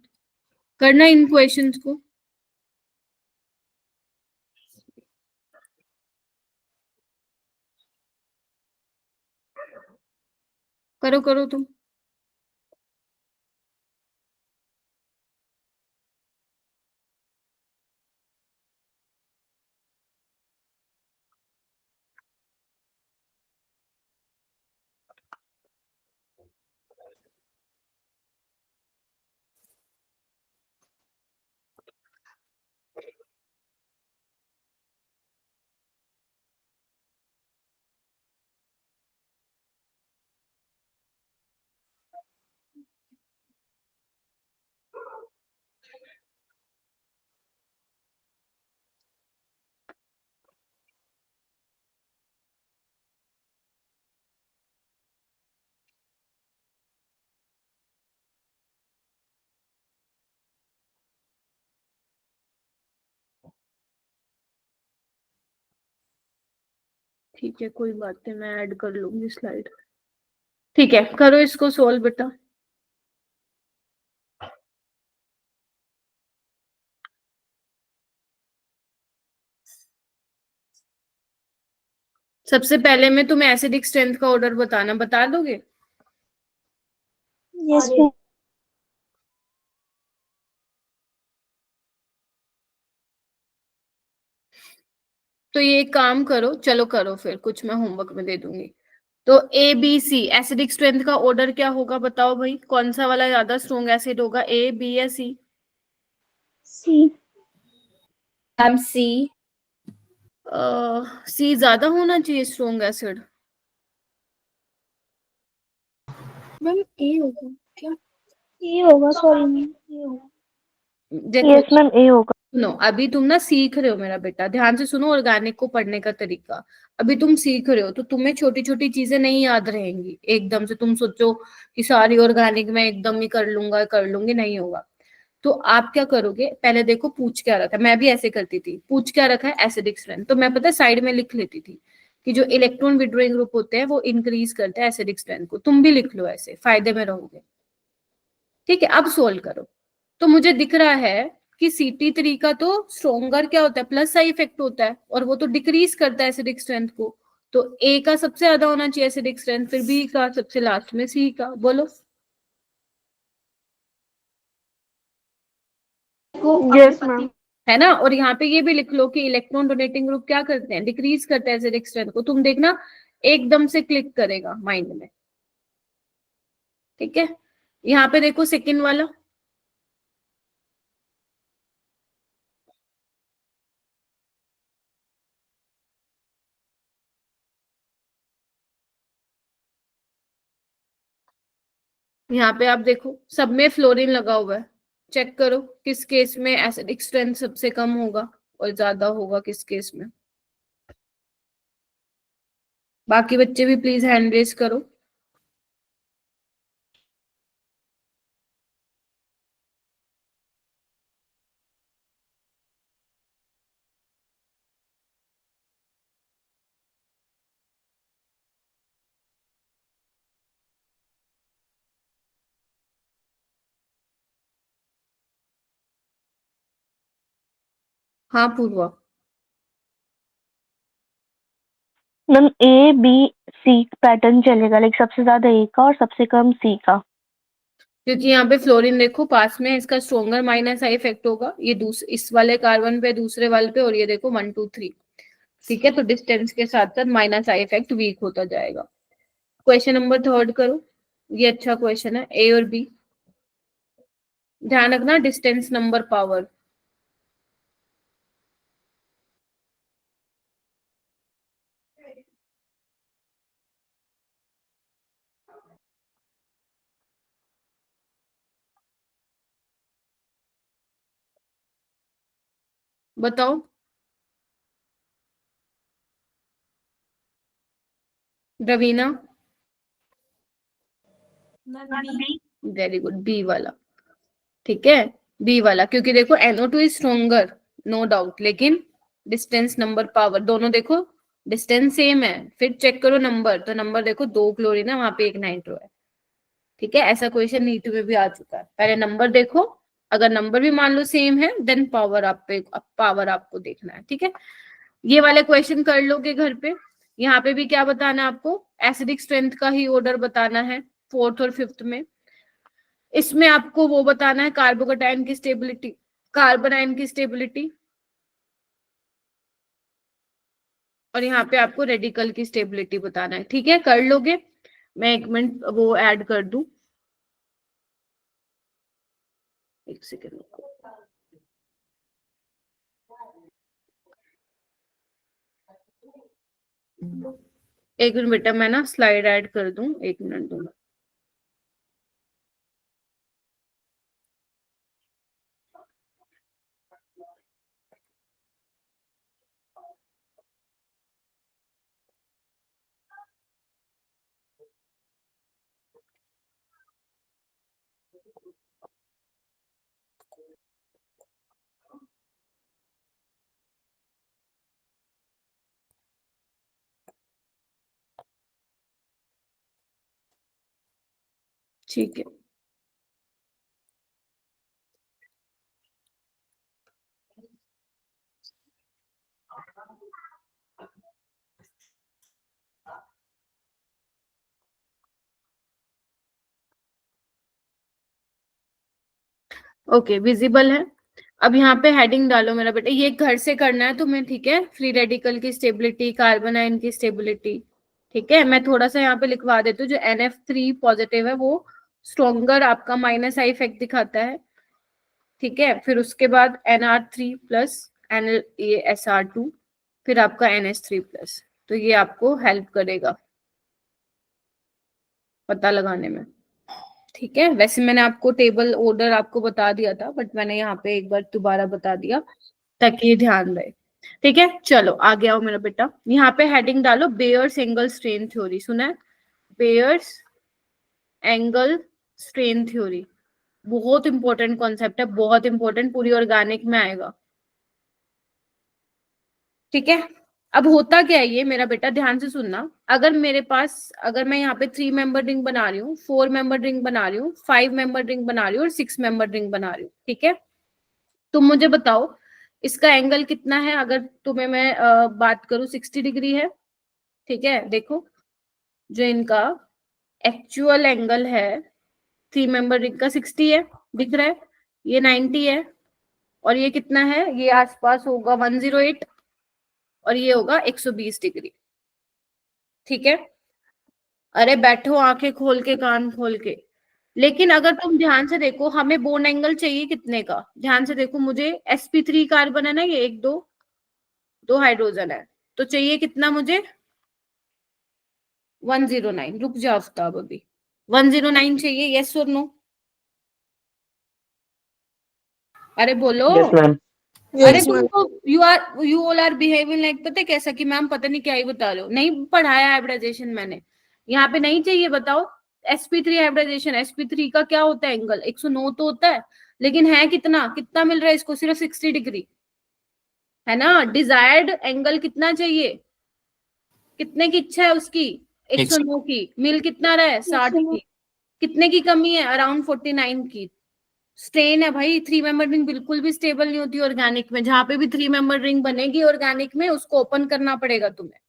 करना इन क्वेश्चंस को। करो करो तुम। ठीक है, कोई बात नहीं, मैं ऐड कर लूंगी स्लाइड। ठीक है, करो इसको सोल्व बेटा। सबसे पहले में तुम्हें एसिडिक स्ट्रेंथ का ऑर्डर बताना, बता दोगे? Yes, ma'am. तो ये एक काम करो, चलो करो फिर, कुछ मैं होमवर्क में दे दूंगी। तो ABC एसिडिक स्ट्रेंथ का ऑर्डर क्या होगा बताओ भाई? कौन सा वाला ज्यादा स्ट्रॉन्ग एसिड होगा, A, B या C? C. Ma'am, C. C ज्यादा होना चाहिए स्ट्रॉन्ग एसिड। मैम A होगा क्या? A होगा, सॉरी मैम, A होगा। देखो Yes, ma'am. A होगा. सुनो, अभी तुम ना सीख रहे हो मेरा बेटा, ध्यान से सुनो ऑर्गेनिक को पढ़ने का तरीका। अभी तुम सीख रहे हो तो तुम्हें छोटी छोटी चीजें नहीं याद रहेंगी एकदम से। तुम सोचो कि सारी ऑर्गेनिक मैं एकदम ही कर लूंगी, नहीं होगा। तो आप क्या करोगे, पहले देखो पूछ क्या रखा है। मैं भी ऐसे करती थी, पूछ क्या रखा है, एसिडिक स्ट्रेंथ, तो मैं पता है साइड में लिख लेती थी कि जो इलेक्ट्रॉन विड्रॉइंग ग्रुप होते हैं वो इंक्रीज करते हैं एसिडिक स्ट्रेंथ को। तुम भी लिख लो, ऐसे फायदे में रहोगे। ठीक है, अब सोल्व करो। तो मुझे दिख रहा है कि CT3 का तो स्ट्रोंगर क्या होता है, प्लस साइड इफेक्ट होता है, और वो तो डिक्रीज करता है एसिडिक स्ट्रेंथ को। तो A का सबसे ज्यादा होना चाहिए एसिडिक स्ट्रेंथ, फिर B का, सबसे लास्ट में C का। बोलो। Yes ma'am. है ना। और यहाँ पे ये भी लिख लो कि इलेक्ट्रॉन डोनेटिंग ग्रुप क्या करते हैं, डिक्रीज करते हैं एसिडिक स्ट्रेंथ को। तुम देखना एकदम से क्लिक करेगा माइंड में। ठीक है, यहाँ पे देखो सेकंड वाला, यहाँ पे आप देखो सब में फ्लोरीन लगा हुआ है। चेक करो किस केस में एसिडिक स्ट्रेंथ सबसे कम होगा और ज्यादा होगा किस केस में। बाकी बच्चे भी प्लीज हैंड रेज करो। हाँ Purva. Ma'am A B C pattern चलेगा, लाइक सबसे ज्यादा ए का और सबसे कम सी का। क्योंकि यहाँ पे फ्लोरीन देखो पास में, इसका स्ट्रोंगर माइनस आई इफेक्ट होगा, ये इस वाले कार्बन पे, दूसरे वाले पे, और ये देखो 1 2 3। ठीक है, तो डिस्टेंस के साथ साथ माइनस आई इफेक्ट वीक होता जाएगा। क्वेश्चन नंबर 3 करो। ये अच्छा क्वेश्चन है, A और B। ध्यान रखना डिस्टेंस नंबर पावर। बताओ रवीना। वेरी गुड, बी वाला। ठीक है, बी वाला, क्योंकि देखो NO2 is stronger, no doubt, लेकिन डिस्टेंस नंबर पावर दोनों देखो डिस्टेंस सेम है। फिर चेक करो नंबर, तो नंबर देखो 2 क्लोरीन है, वहां पे 1 नाइट्रो है। ठीक है, ऐसा क्वेश्चन नीट में भी आ चुका है। पहले नंबर देखो, अगर नंबर भी मान लो सेम है देन पावर पावर आपको देखना है। ठीक है, ये वाले क्वेश्चन कर लोगे घर पे। यहाँ पे भी क्या बताना है आपको, एसिडिक स्ट्रेंथ का ही ऑर्डर बताना है 4th और 5th में। इसमें आपको वो बताना है कार्बोकटायन की स्टेबिलिटी, कार्बन आयन की स्टेबिलिटी, और यहाँ पे आपको रेडिकल की स्टेबिलिटी बताना है। ठीक है, कर लोगे। मैं 1 मिनट वो ऐड कर दूं, 1 सेकेंड। 1 मिनट बेटा, मैं ना स्लाइड ऐड कर दूं, 1 मिनट दूंगा। ठीक है, ओके विजिबल है। अब यहाँ पे हेडिंग डालो मेरा बेटा, ये घर से करना है तुम्हें। ठीक है, फ्री रेडिकल की स्टेबिलिटी, कार्बन आयन की स्टेबिलिटी। ठीक है, मैं थोड़ा सा यहाँ पे लिखवा देती हूँ। जो NF3 पॉजिटिव है वो स्ट्रोंगर आपका माइनस आई इफेक्ट दिखाता है। ठीक है, फिर उसके बाद NR3 प्लस ये SR2, फिर आपका NH3 प्लस। तो ये आपको हेल्प करेगा पता लगाने में। ठीक है, वैसे मैंने आपको टेबल ऑर्डर आपको बता दिया था, बट मैंने यहाँ पे एक बार दोबारा बता दिया ताकि ये ध्यान रहे। ठीक है, चलो आगे आओ मेरा बेटा। यहाँ पे हेडिंग डालो बेयर्स एंगल स्ट्रेन थ्योरी। सुना है? बेयर्स एंगल स्ट्रेन थ्योरी बहुत इंपॉर्टेंट कॉन्सेप्ट है, बहुत इंपॉर्टेंट, पूरी ऑर्गेनिक में आएगा। ठीक है, अब होता क्या है ये मेरा बेटा, ध्यान से सुनना। अगर मेरे पास, अगर मैं यहाँ पे 3 मेंबर रिंग बना रही हूँ, 4 मेंबर रिंग बना रही हूँ, 5 मेंबर रिंग बना रही हूँ और 6 मेंबर रिंग बना रही हूँ, ठीक है, तुम मुझे बताओ इसका एंगल कितना है। अगर तुम्हें मैं बात करूं 60 डिग्री है, ठीक है। देखो जो इनका एक्चुअल एंगल है 3 मेंबर रिंग का 60 है, दिख रहा है, ये 90 है, और ये कितना है, ये आसपास होगा 108, और ये होगा 120 डिग्री। ठीक है, अरे बैठो आंखें खोल के, कान खोल के। लेकिन अगर तुम ध्यान से देखो, हमें बोन एंगल चाहिए कितने का, ध्यान से देखो, मुझे sp3 कार्बन है ना, ये 1 2 हाइड्रोजन है, तो चाहिए कितना मुझे 109। रुक जाओ आफ्ताब, अभी 109 चाहिए, यस और नो? अरे बोलो। Yes ma'am. अरे यस तुम मैम। तो you all are behaving like, पता है कैसा, कि मैम पता नहीं क्या ही बता रहे हो, नहीं पढ़ाया हाइब्रिडाइजेशन मैंने, यहाँ पे नहीं चाहिए। बताओ sp3 हाइब्रिडाइजेशन, sp3 का क्या होता है एंगल, 109 तो होता है, लेकिन है कितना, कितना मिल रहा है इसको, सिर्फ 60 डिग्री है ना। डिजायर्ड एंगल कितना चाहिए, कितने की इच्छा है उसकी, 109 की, मिल कितना रहा है 60 की, कितने की कमी है, अराउंड 49 की। स्ट्रेन है भाई, 3 मेंबर रिंग बिल्कुल भी स्टेबल नहीं होती ऑर्गेनिक में। जहां पे भी 3 मेंबर रिंग बनेगी ऑर्गेनिक में, उसको ओपन करना पड़ेगा तुम्हें।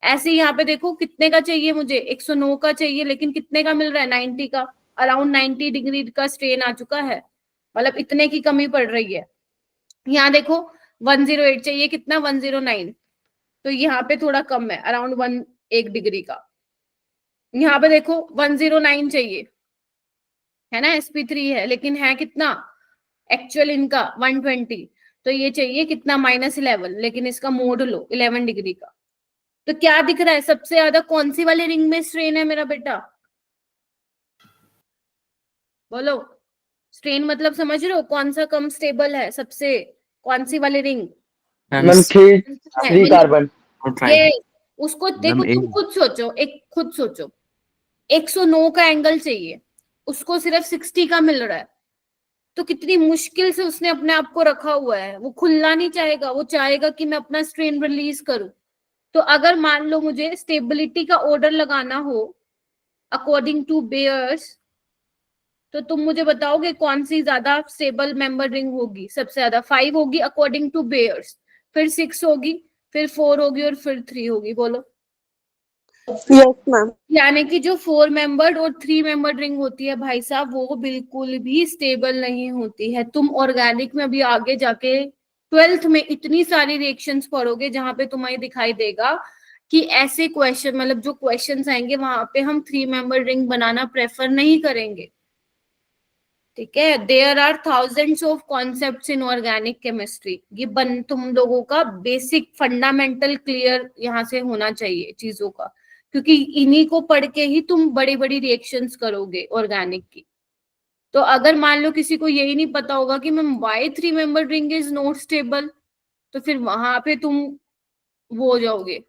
ऐसे यहाँ पे देखो कितने का चाहिए मुझे, 109 का चाहिए, लेकिन कितने का मिल रहा है, 90 का, अराउंड 90 डिग्री का स्ट्रेन आ चुका है, मतलब इतने की कमी पड़ रही है। यहाँ देखो 108 चाहिए, कितना 109, तो यहाँ पे थोड़ा कम है, अराउंड 1 डिग्री का। यहाँ पे देखो 109 चाहिए, है ना, sp3 है, लेकिन है कितना एक्चुअल इनका 120, तो ये चाहिए कितना -11, लेकिन इसका मोड लो 11 डिग्री का। तो क्या दिख रहा है, सबसे ज्यादा कौन सी वाली रिंग में स्ट्रेन है मेरा बेटा, बोलो। स्ट्रेन मतलब समझ रहे हो, कौन सा कम स्टेबल है सबसे, कौन सी वाली रिंग मैम 3 कार्बन। ये, उसको देखो, मैम तुम खुद सोचो, एक खुद सोचो, 109 का एंगल चाहिए, उसको सिर्फ 60 का मिल रहा है, तो कितनी मुश्किल से उसने अपने आप को रखा हुआ है। वो खुलना नहीं चाहेगा, वो चाहेगा कि मैं अपना स्ट्रेन रिलीज करूं। तो अगर मान लो मुझे स्टेबिलिटी का ऑर्डर लगाना हो अकॉर्डिंग टू बेयर्स, तो तुम मुझे बताओगे कौन सी ज्यादा स्टेबल मेंबर रिंग होगी, सबसे ज्यादा 5 होगी अकॉर्डिंग टू बेयर्स, फिर 6 होगी, फिर 4 होगी, और फिर 3 होगी, बोलो। Yes ma'am. यानी कि जो 4 मेंबर्ड और 3 मेंबर्ड रिंग होती है भाई साहब, वो बिल्कुल भी स्टेबल नहीं होती है। तुम ऑर्गेनिक में अभी आगे जाके 12th में इतनी सारी रिएक्शंस पढ़ोगे जहां पे तुम्हें दिखाई देगा कि ऐसे क्वेश्चन, मतलब जो क्वेश्चंस आएंगे वहां पे हम 3 मेंबर्ड रिंग बनाना प्रेफर नहीं करेंगे। ठीक है, there are thousands of concepts in organic chemistry. ये तुम लोगों का बेसिक फंडामेंटल क्लियर यहाँ से होना चाहिए चीजों का, क्योंकि इन्हीं को पढ़ के ही तुम बड़ी बड़ी रिएक्शंस करोगे ऑर्गेनिक की। तो अगर मान लो किसी को यही नहीं पता होगा कि ma'am Y 3 member ring is not stable, तो फिर वहां पे तुम वो हो जाओगे,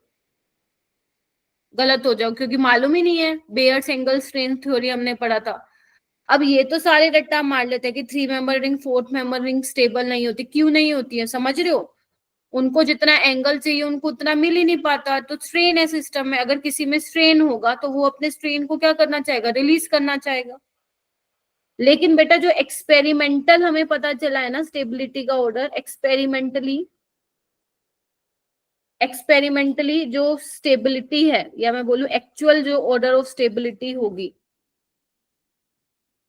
गलत हो जाओ, क्योंकि मालूम ही नहीं है। बेयर्स एंगल स्ट्रेन थ्योरी हमने पढ़ा था। अब ये तो सारे रट्टा मार लेते हैं कि 3 member ring 4th member ring stable नहीं होती, क्यों नहीं होती है, समझ रहे हो? उनको जितना एंगल चाहिए उनको उतना मिल ही नहीं पाता। तो स्ट्रेन है सिस्टम में, अगर किसी में स्ट्रेन होगा तो वो अपने स्ट्रेन को क्या करना चाहेगा, रिलीज करना चाहेगा। लेकिन बेटा जो एक्सपेरिमेंटल हमें पता चला है ना स्टेबिलिटी का ऑर्डर, एक्सपेरिमेंटली जो स्टेबिलिटी है, या मैं बोलूं एक्चुअल जो ऑर्डर ऑफ स्टेबिलिटी होगी,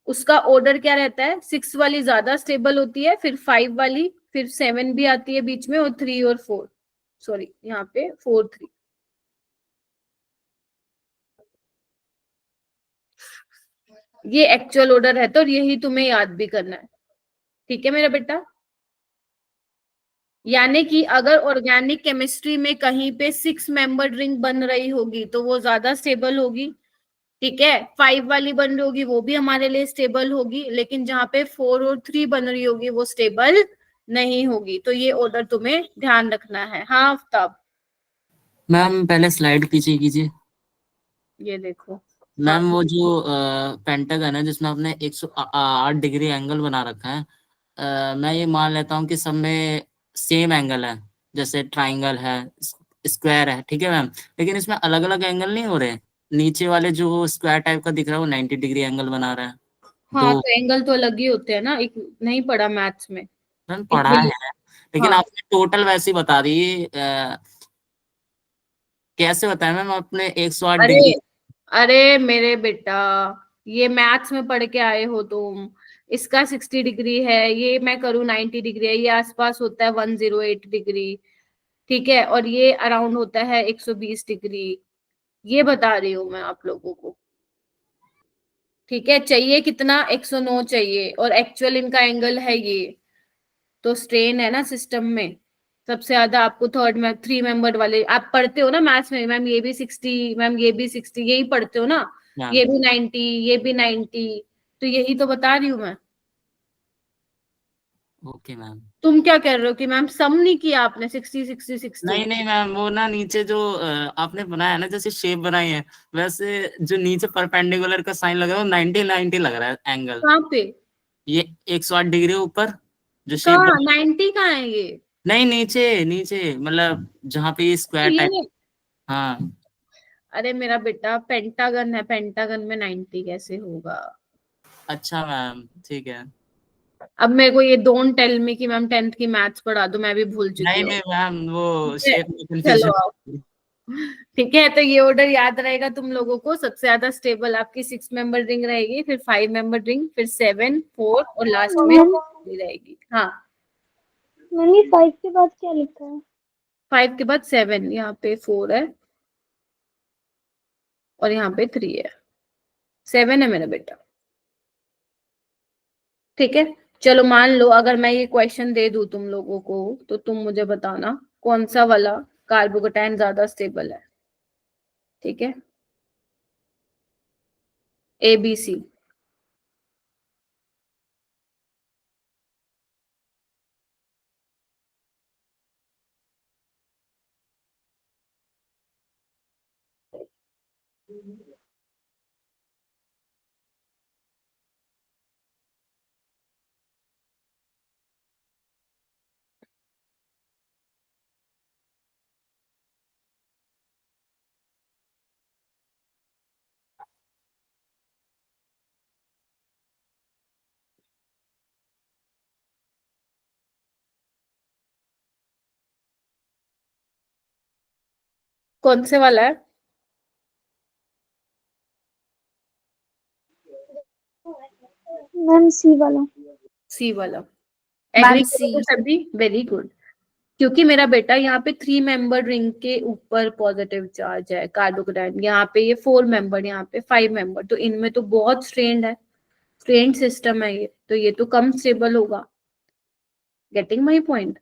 उसका ऑर्डर क्या रहता है, 6 वाली ज्यादा स्टेबल होती है, फिर 5 वाली, फिर 7 भी आती है बीच में, और 3 और 4, सॉरी यहाँ पे 4 3। ये एक्चुअल ऑर्डर है, तो यही तुम्हें याद भी करना है। ठीक है मेरा बेटा, यानी कि अगर ऑर्गेनिक केमिस्ट्री में कहीं पे 6 मेंबर्ड रिंग बन रही होगी तो वो ज्यादा स्टेबल होगी, ठीक है। 5 वाली बन रही होगी वो भी हमारे लिए स्टेबल होगी, लेकिन जहाँ पे 4 और 3 बन रही होगी वो स्टेबल नहीं होगी। तो ये ऑर्डर तुम्हें ध्यान रखना है। हाँ आफ्ताब, मैम पहले स्लाइड पीछे कीजिए। ये देखो। हाँ मैम वो जो पेंटागन है जिसमें आपने 108 डिग्री एंगल बना रखा है, मैं ये मान लेता हूँ कि सब में सेम एंगल है, जैसे ट्राइंगल है, स्क्वायर है, ठीक है मैम। लेकिन इसमें अलग अलग एंगल नहीं हो रहे। नीचे वाले जो स्क्वायर टाइप का दिख रहा है वो 90 डिग्री एंगल बना रहा है। हाँ, तो तो एंगल तो अलग ही होते हैं ना। एक नहीं पढ़ा मैथ्स में मैम पढ़ा इसलिए। है, लेकिन हाँ, आपने टोटल वैसे ही बता दी। कैसे बताया मैम आपने 108 अरे डिग्री? अरे मेरे बेटा, ये मैथ्स में पढ़ के आए हो तुम। इसका 60 डिग्री है, ये मैं करूँ 90 डिग्री है, ये आसपास होता है 108 डिग्री। ठीक है, और ये अराउंड होता है 120 डिग्री। ये बता रही हूँ मैं आप लोगों को। ठीक है, चाहिए कितना? 109 चाहिए, और एक्चुअल इनका एंगल है ये। तो स्ट्रेन है ना सिस्टम में सबसे ज्यादा। आपको थर्ड में 3 मेंबर वाले आप पढ़ते हो ना मैथ्स में, मैम ये भी 60, मैम ये भी 60, यही पढ़ते हो ना। मैम ये भी 90, ये भी 90। तो यही तो बता रही हूँ मैं। Okay ma'am. तुम क्या कह रहे हो कि मैम सम नहीं किया आपने 60 60 60? नहीं नहीं मैम, वो ना नीचे जो आपने बनाया ना, जैसे शेप बनाई है, वैसे जो नीचे परपेंडिकुलर का साइन लग रहा है वो 90 90 लग रहा है एंगल। कहाँ पे? ये 108 डिग्री ऊपर जो शेप कहाँ बना। 90 कहाँ है ये? नहीं नीचे नीचे, मतलब जहाँ पे ये स्क्वायर टाइप। ये, हाँ। अरे मेरा बेटा पेंटागन है, पेंटागन में 90 कैसे होगा? अच्छा मैम ठीक है। अब मेरे को ये डोंट टेल मी कि मैम 10th की मैथ्स पढ़ा दो, मैं भी भूल चुकी नहीं हूँ। नहीं मैम, वो ठीक है, शेप में चलो कंफ्यूजन। आओ। ठीक है, तो ये ऑर्डर याद रहेगा तुम लोगों को। सबसे ज्यादा स्टेबल आपकी 6 मेंबर रिंग रहेगी, फिर 5 मेंबर रिंग, फिर 7, 4 और लास्ट में मैम रहेगी। हाँ, मैम ये 5 के बाद क्या लिखा है? 5 के बाद 7, यहाँ पे 4 है और यहाँ पे 3 है। 7 है मेरा बेटा। ठीक है, चलो मान लो अगर मैं ये क्वेश्चन दे दूं तुम लोगों को, तो तुम मुझे बताना कौन सा वाला कार्बोकेटाइन ज्यादा स्टेबल है। ठीक है, ABC। कौन से वाला है? मैम सी वाला। C वाला। मैम एग्री सी। करोगे सभी? Very good. क्योंकि मेरा बेटा यहाँ पे 3 मेंबर रिंग के ऊपर पॉजिटिव चार्ज है कार्बोकेटाइन, यहाँ पे ये 4 मेंबर, यहाँ पे 5 मेंबर, तो इनमें तो बहुत स्ट्रेन्ड है। स्ट्रेन्ड सिस्टम है ये, तो ये तो कम स्टेबल होगा। Getting my point?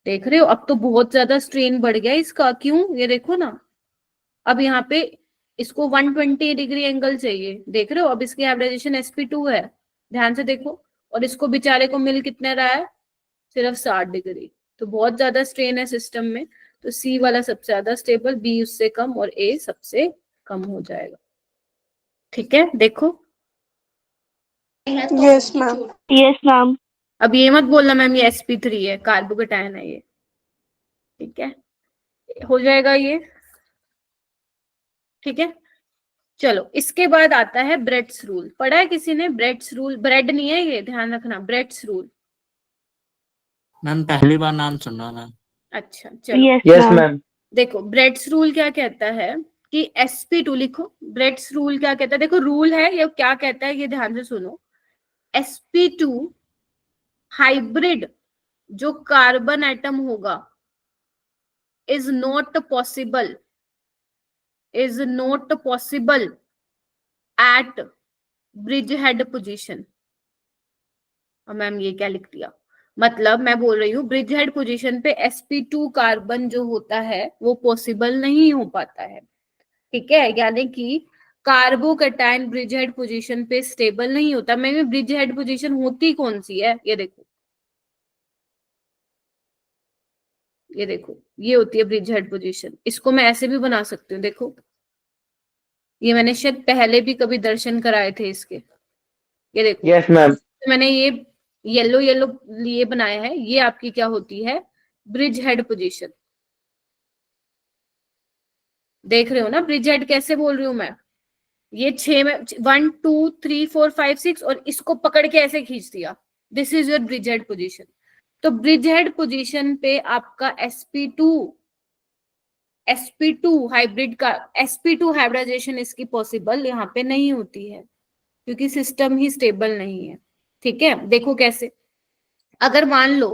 देख रहे हो, अब तो बहुत ज्यादा स्ट्रेन बढ़ गया इसका। क्यों? ये देखो ना, अब यहाँ पे इसको 120 डिग्री एंगल चाहिए। देख रहे हो, अब इसकी एवरेजेशन sp2 है। ध्यान से देखो। और इसको बेचारे को मिल कितना रहा है? सिर्फ 60 डिग्री। तो बहुत ज्यादा स्ट्रेन है सिस्टम में। तो सी वाला सबसे ज्यादा स्टेबल, बी उससे कम और ए सबसे कम हो जाएगा। ठीक है, देखो। Yes ma'am. Yes ma'am. अब ये मत बोलना मैम ये sp3 है, कार्बोकेटाइन है ये। ठीक है, हो जाएगा ये। ठीक है, चलो इसके बाद आता है ब्रेड्स रूल। पढ़ा है किसी ने ब्रेड्स रूल? ब्रेड नहीं है ये, ध्यान रखना, ब्रेड्स रूल। मैम पहली बार नाम सुन रहा हूँ मैम। अच्छा चलो, यस यस मैम। मैम। देखो ब्रेड्स रूल क्या कहता है कि sp2 लिखो। ब्रेड्स रूल क्या कहता है? देखो रूल है, ये क्या कहता है ये ध्यान से सुनो। sp2 हाइब्रिड जो कार्बन एटम होगा is not possible, is not possible at bridge head position. Ma'am ये क्या लिख दिया? मतलब मैं बोल रही हूँ ब्रिज हेड पोजिशन पे sp2 कार्बन जो होता है वो पॉसिबल नहीं हो पाता है। ठीक है, यानी कि कार्बोकैटायन ब्रिज हेड पोजीशन पे स्टेबल नहीं होता। मैं ब्रिज हेड पोजीशन होती कौन सी है, ये देखो, ये देखो, ये होती है ब्रिज हेड पोजीशन। इसको मैं ऐसे भी बना सकती हूँ, देखो, ये मैंने शायद पहले भी कभी दर्शन कराए थे इसके, ये देखो। Yes ma'am. मैंने ये येलो येलो ये बनाया है, ये आपकी क्या होती है, ब्रिज हेड पोजीशन। देख रहे हो ना ब्रिज हेड कैसे बोल रही हूं मैं, ये 6 में 1 2 3 4 5 6 और इसको पकड़ के ऐसे खींच दिया, this is your bridge head position. तो ब्रिज हेड पोजीशन पे आपका sp2 हाइब्रिड का sp2 हाइब्रिडाइजेशन इसकी पॉसिबल यहाँ पे नहीं होती है, क्योंकि सिस्टम ही स्टेबल नहीं है। ठीक है, देखो कैसे, अगर मान लो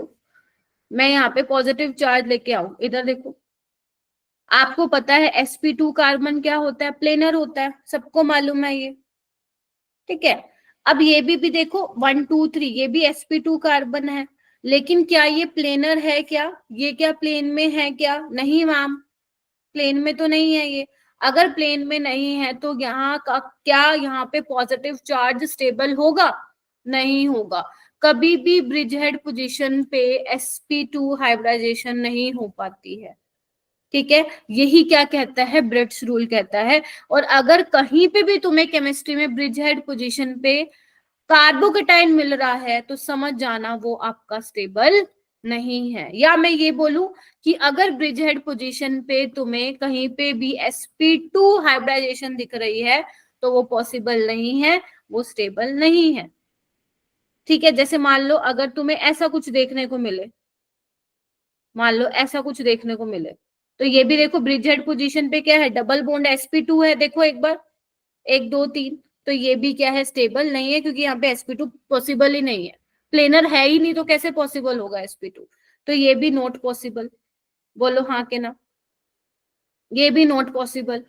मैं यहाँ पे पॉजिटिव चार्ज लेके आऊं, इधर देखो, आपको पता है sp2 कार्बन क्या होता है, प्लेनर होता है, सबको मालूम है ये। ठीक है, अब ये भी देखो 1 2 3 ये भी sp2 कार्बन है, लेकिन क्या ये प्लेनर है क्या, ये क्या प्लेन में है क्या, नहीं मैम, प्लेन में तो नहीं है ये। अगर प्लेन में नहीं है तो यहाँ का क्या, यहाँ पे पॉजिटिव चार्ज स्टेबल होगा, नहीं होगा। कभी भी ब्रिज हेड पोजीशन पे sp2 हाइब्रिडाइजेशन नहीं हो पाती है। ठीक है, यही क्या कहता है, ब्रेट्स रूल कहता है। और अगर कहीं पे भी तुम्हें केमिस्ट्री में ब्रिज हेड पोजीशन पे कार्बोकेटाइन मिल रहा है तो समझ जाना वो आपका स्टेबल नहीं है। या मैं ये बोलूं कि अगर ब्रिज हेड पोजीशन पे तुम्हें कहीं पे भी sp2 हाइब्रिडाइजेशन दिख रही है तो वो पॉसिबल नहीं है, वो स्टेबल नहीं है। ठीक है, जैसे मान लो अगर तुम्हें ऐसा कुछ देखने को मिले, मान लो ऐसा कुछ देखने को मिले, तो ये भी देखो ब्रिज हेड पोजीशन पे क्या है, डबल बॉन्ड sp2 है, देखो एक बार, 1 2 3, तो ये भी क्या है, स्टेबल नहीं है, क्योंकि यहाँ पे sp2 पॉसिबल ही नहीं है, प्लेनर है ही नहीं, तो कैसे पॉसिबल होगा sp2, तो ये भी नॉट पॉसिबल। बोलो हाँ के ना, ये भी नॉट पॉसिबल।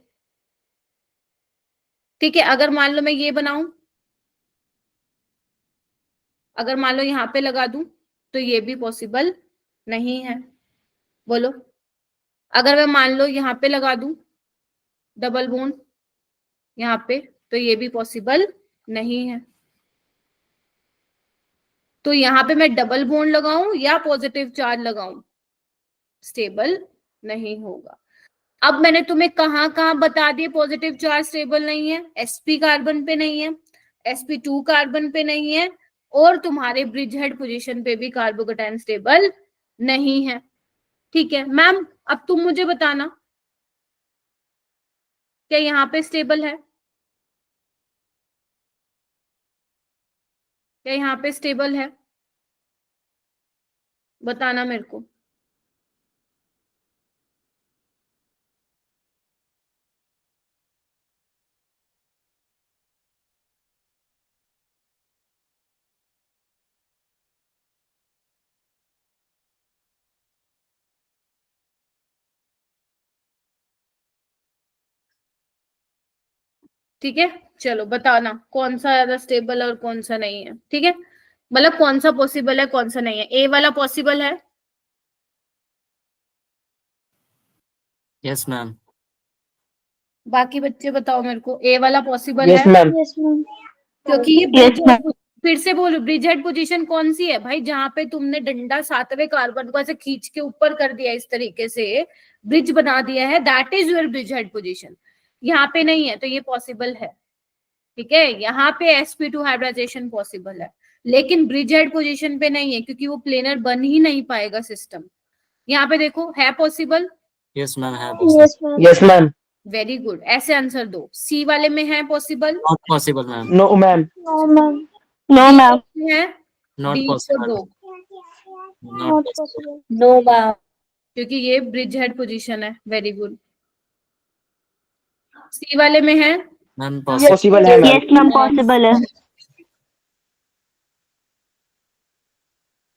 ठीक है, अगर मान लो मैं ये बनाऊं, अगर मान लो यहाँ पे लगा दूं तो ये भी पॉसिबल नहीं है। बोलो, अगर मैं मान लो यहाँ पे लगा दूं डबल बॉन्ड यहाँ पे, तो ये भी पॉसिबल नहीं है। तो यहाँ पे मैं डबल बॉन्ड लगाऊं या पॉजिटिव चार्ज लगाऊं, स्टेबल नहीं होगा। अब मैंने तुम्हें कहाँ कहाँ बता दिए पॉजिटिव चार्ज स्टेबल नहीं है, sp कार्बन पे नहीं है, sp2 कार्बन पे नहीं है, और तुम्हारे ब्रिज हेड पोजीशन पे भी कार्बोकेटाइन स्टेबल नहीं है। ठीक है मैम, अब तुम मुझे बताना क्या यहाँ पे स्टेबल है, क्या यहाँ पे स्टेबल है, बताना मेरे को। ठीक है, चलो बताना कौन सा ज्यादा स्टेबल है और कौन सा नहीं है। ठीक है, मतलब कौन सा पॉसिबल है कौन सा नहीं है। ए वाला पॉसिबल है, यस मैम। बाकी बच्चे बताओ मेरे को, ए वाला पॉसिबल यस है, मैम। Yes ma'am. क्योंकि ये Yes, ma'am. फिर से बोलो, ब्रिज हेड पोजीशन कौन सी है भाई, जहां पे तुमने डंडा 7वें कार्बन को ऐसे खींच के ऊपर कर दिया, इस तरीके से ब्रिज बना दिया है, that is your bridge head position. यहाँ पे नहीं है तो ये पॉसिबल है। ठीक है, यहाँ पे sp2 हाइब्रिडाइजेशन पॉसिबल है, लेकिन ब्रिज हेड पोजीशन पे नहीं है, क्योंकि वो प्लेनर बन ही नहीं पाएगा सिस्टम। यहाँ पे देखो, है पॉसिबल, यस मैम है yes ma'am. Yes ma'am. Very good, ऐसे आंसर दो। सी वाले में है possible, not possible ma'am. No ma'am. No ma'am. No, ma'am. है, नॉट डी को पॉसिबल। दो, not not possible. Possible. No ma'am. क्योंकि ये ब्रिज हेड पोजीशन है। वेरी गुड, सी वाले में है, मैम पॉसिबल है मैम। Yes, ma'am. Possible है.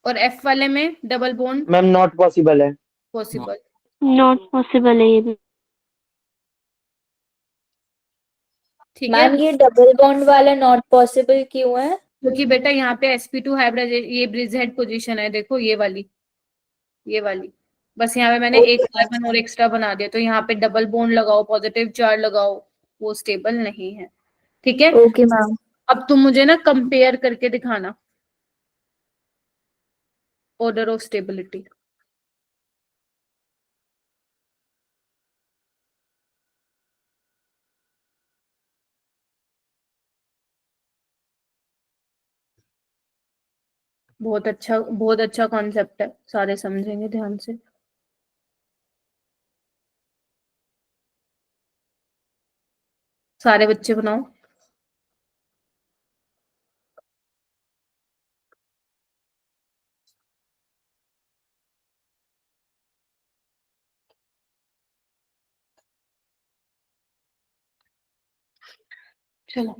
और एफ वाले में double bond ma'am not possible है। पॉसिबल। Not possible है ये भी. ठीक है, मैम ये डबल बॉन्ड वाला नॉट पॉसिबल क्यों है? क्योंकि बेटा यहाँ पे sp2 हाइब्रिडाइजेशन, ये ब्रिज हेड पोजीशन है, देखो ये वाली, ये वाली बस यहाँ पे मैंने एक कार्बन और एक्स्ट्रा बना दिया, तो यहाँ पे डबल बॉन्ड लगाओ, पॉजिटिव चार्ज लगाओ, वो स्टेबल नहीं है। ठीक है, ओके मैम। अब तुम मुझे ना कंपेयर करके दिखाना ऑर्डर ऑफ स्टेबिलिटी। बहुत अच्छा कॉन्सेप्ट है, सारे समझेंगे ध्यान से। सारे बच्चे बनाओ। चलो,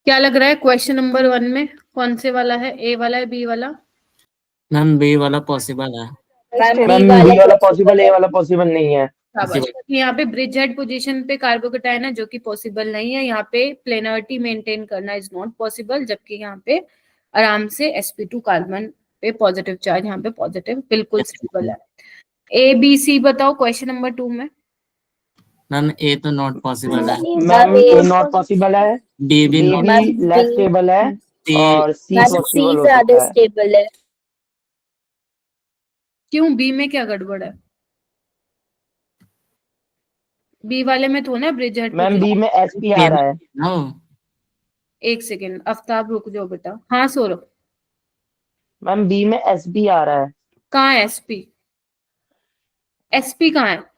क्या लग रहा है क्वेश्चन नंबर 1 में कौन से वाला है, ए वाला है, बी वाला? मैम बी वाला पॉसिबल है। मैम बी वाला पॉसिबल, ए वाला पॉसिबल नहीं है। शाबाश। यहाँ पे ब्रिज हेड पोजीशन पे कार्बोकेटायन है जो कि पॉसिबल नहीं है। यहाँ पे प्लेनरिटी मेंटेन करना इज नॉट पॉसिबल, जबकि यहाँ पे आराम से sp2 कार्बन पे पॉजिटिव चार्ज, यहाँ पे पॉजिटिव बिल्कुल स्टेबल है। ए बी सी बताओ क्वेश्चन नंबर 2 में। मैम ए तो नॉट पॉसिबल है, मैम ए नॉट पॉसिबल है, बी भी बी नॉट, भी लेस स्टेबल है, सी और सी पॉसिबल हो सकता है। स्टेबल है। क्यों, बी में क्या गड़बड़ है? बी वाले में तो ना ब्रिज हेड मैम बी में sp आ रहा है। नो एक सेकेंड, आफ्ताब रुक जाओ बेटा। हाँ सौरभ, मैम बी में sp आ रहा है। कहाँ है एसपी? एसपी कहाँ है?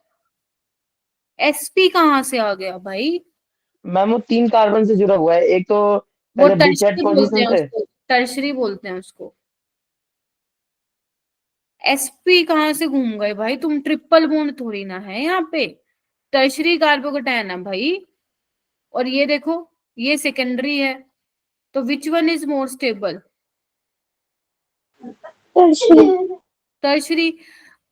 एसपी कहाँ से आ गया भाई? मैम वो 3 कार्बन से जुड़ा हुआ है, एक तो वो पहले ब्रिजेट टर्शरी बोलते पोजीशन हैं से। उसको, टर्शरी बोलते हैं उसको। एसपी कहाँ से घूम गए भाई तुम? ट्रिपल बॉन्ड थोड़ी ना है यहाँ पे, टर्शरी कार्बोकेटायन है भाई। और ये देखो, ये सेकेंडरी है, तो which one is more stable? Tertiary.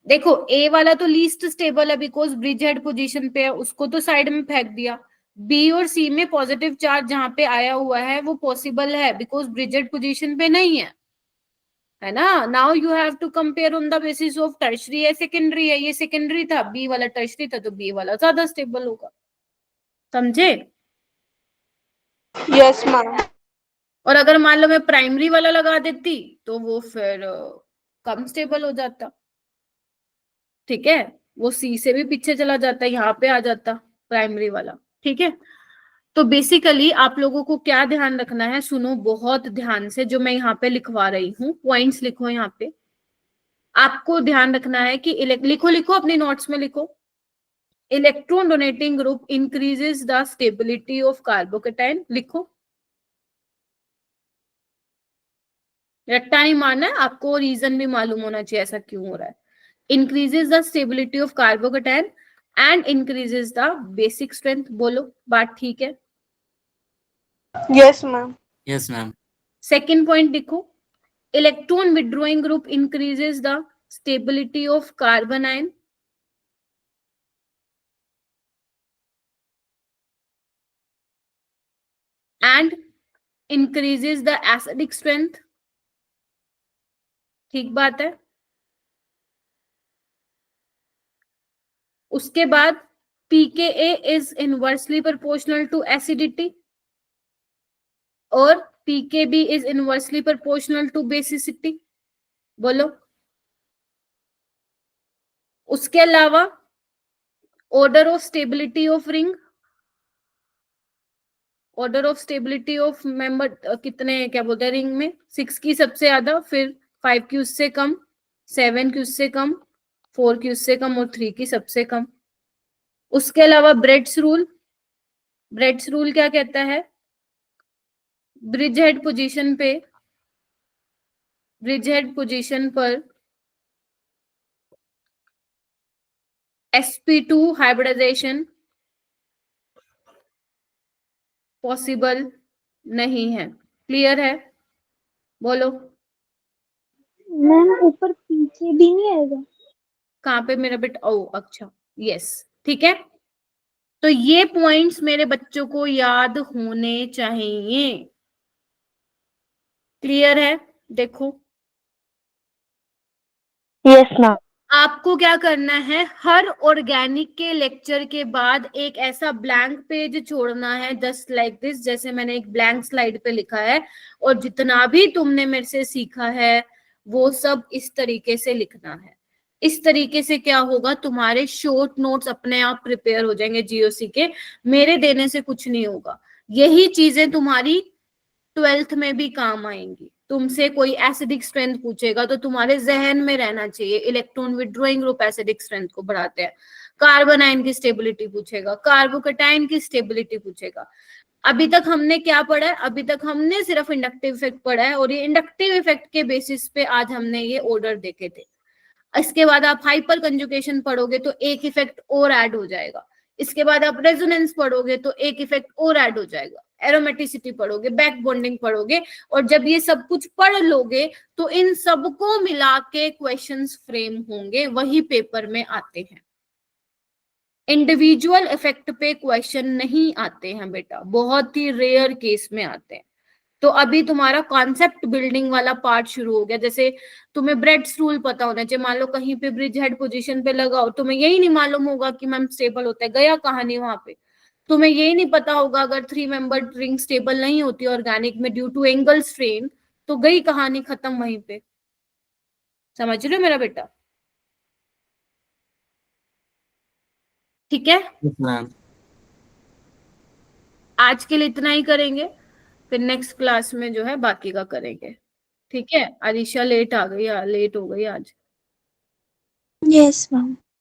देखो ए वाला तो लीस्ट स्टेबल है बिकॉज ब्रिज हेड पोजीशन पे है, उसको तो साइड में फेंक दिया। बी और सी में पॉजिटिव चार्ज जहां पे आया हुआ है वो पॉसिबल है बिकॉज ब्रिज हेड पोजीशन पे नहीं है ना। Now you have to compare on the basis of tertiary है सेकेंडरी है। ये सेकेंडरी था, बी वाला टर्शरी था, तो बी वाला ज्यादा स्टेबल होगा। समझे? Yes ma'am. और अगर मान लो मैं प्राइमरी वाला लगा देती तो वो फिर कम स्टेबल हो जाता। ठीक है, वो सी से भी पीछे चला जाता, यहाँ पे आ जाता प्राइमरी वाला। ठीक है, तो बेसिकली आप लोगों को क्या ध्यान रखना है, सुनो बहुत ध्यान से, जो मैं यहाँ पे लिखवा रही हूँ, पॉइंट्स लिखो यहाँ पे। आपको ध्यान रखना है कि लिखो लिखो अपनी नोट्स में लिखो। Electron donating group increases the stability of carbocation. लिखो, रट्टा नहीं मारना है आपको, रीजन भी मालूम होना चाहिए ऐसा क्यों हो रहा है। increases the stability of carbocation and increases the basic strength। बोलो, बात ठीक है? Yes ma'am. Yes ma'am. Second point देखो, electron withdrawing group increases the stability of carbon ion and increases the acidic strength। ठीक बात है। उसके बाद pKa is inversely proportional to acidity और pKb is inversely proportional to basicity। बोलो। उसके अलावा order of stability of ring, order of stability of member कितने, क्या बोलते हैं, रिंग में 6 की सबसे ज्यादा, फिर 5 की उससे कम, 7 की उससे कम, 4 की उससे कम और 3 की सबसे कम। उसके अलावा ब्रेड्स रूल क्या कहता है? ब्रिज हेड पोजीशन पर sp2 हाइब्रिडाइजेशन पॉसिबल नहीं है। क्लियर है? बोलो। मैम ऊपर पीछे भी नहीं आएगा? कहाँ पे मेरा बेटा? ओ अच्छा, यस, ठीक है। तो ये पॉइंट्स मेरे बच्चों को याद होने चाहिए। क्लियर है? देखो, यस मैम। आपको क्या करना है, हर ऑर्गेनिक के लेक्चर के बाद एक ऐसा ब्लैंक पेज छोड़ना है, जस्ट लाइक दिस, जैसे मैंने एक ब्लैंक स्लाइड पे लिखा है, और जितना भी तुमने मेरे से सीखा है वो सब इस तरीके से लिखना है। इस तरीके से क्या होगा, तुम्हारे शॉर्ट नोट्स अपने आप प्रिपेयर हो जाएंगे जीओसी के, मेरे देने से कुछ नहीं होगा। यही चीजें तुम्हारी 12th में भी काम आएंगी। तुमसे कोई एसिडिक स्ट्रेंथ पूछेगा तो तुम्हारे जहन में रहना चाहिए, electron withdrawing group acidic strength को बढ़ाते हैं। कार्बन आयन की स्टेबिलिटी पूछेगा, कार्बोकैटायन की स्टेबिलिटी पूछेगा। अभी तक हमने क्या पढ़ा है? अभी तक हमने सिर्फ इंडक्टिव इफेक्ट पढ़ा है, और ये इंडक्टिव इफेक्ट के बेसिस पे आज हमने ये ऑर्डर देखे थे। इसके बाद आप हाइपर कंजुगेशन पढ़ोगे तो एक इफेक्ट और ऐड हो जाएगा। इसके बाद आप रेजोनेंस पढ़ोगे तो एक इफेक्ट और ऐड हो जाएगा। एरोमेटिसिटी पढ़ोगे, बैक बॉन्डिंग पढ़ोगे, और जब ये सब कुछ पढ़ लोगे तो इन सबको मिला के क्वेश्चंस फ्रेम होंगे, वही पेपर में आते हैं। इंडिविजुअल इफेक्ट पे क्वेश्चन नहीं आते हैं बेटा, बहुत ही रेयर केस में आते हैं। तो अभी तुम्हारा कॉन्सेप्ट बिल्डिंग वाला पार्ट शुरू हो गया। जैसे तुम्हें ब्रेड्स रूल पता होना चाहिए, मान लो कहीं पे ब्रिज हेड पोजीशन पे लगाओ, तुम्हें यही नहीं मालूम होगा कि मैम स्टेबल होता है, गया कहानी वहां पे। तुम्हें यही नहीं पता होगा अगर 3 मेंबर्ड रिंग स्टेबल नहीं होती ऑर्गेनिक में ड्यू टू एंगल स्ट्रेन, तो गई कहानी, खत्म वहीं पे। समझ रहे हो मेरा बेटा? ठीक है, Yes, मैम। आज के लिए इतना ही करेंगे, फिर नेक्स्ट क्लास में जो है बाकी का करेंगे। ठीक है? अलीशा लेट आ गई, लेट हो गई आज। Yes ma'am.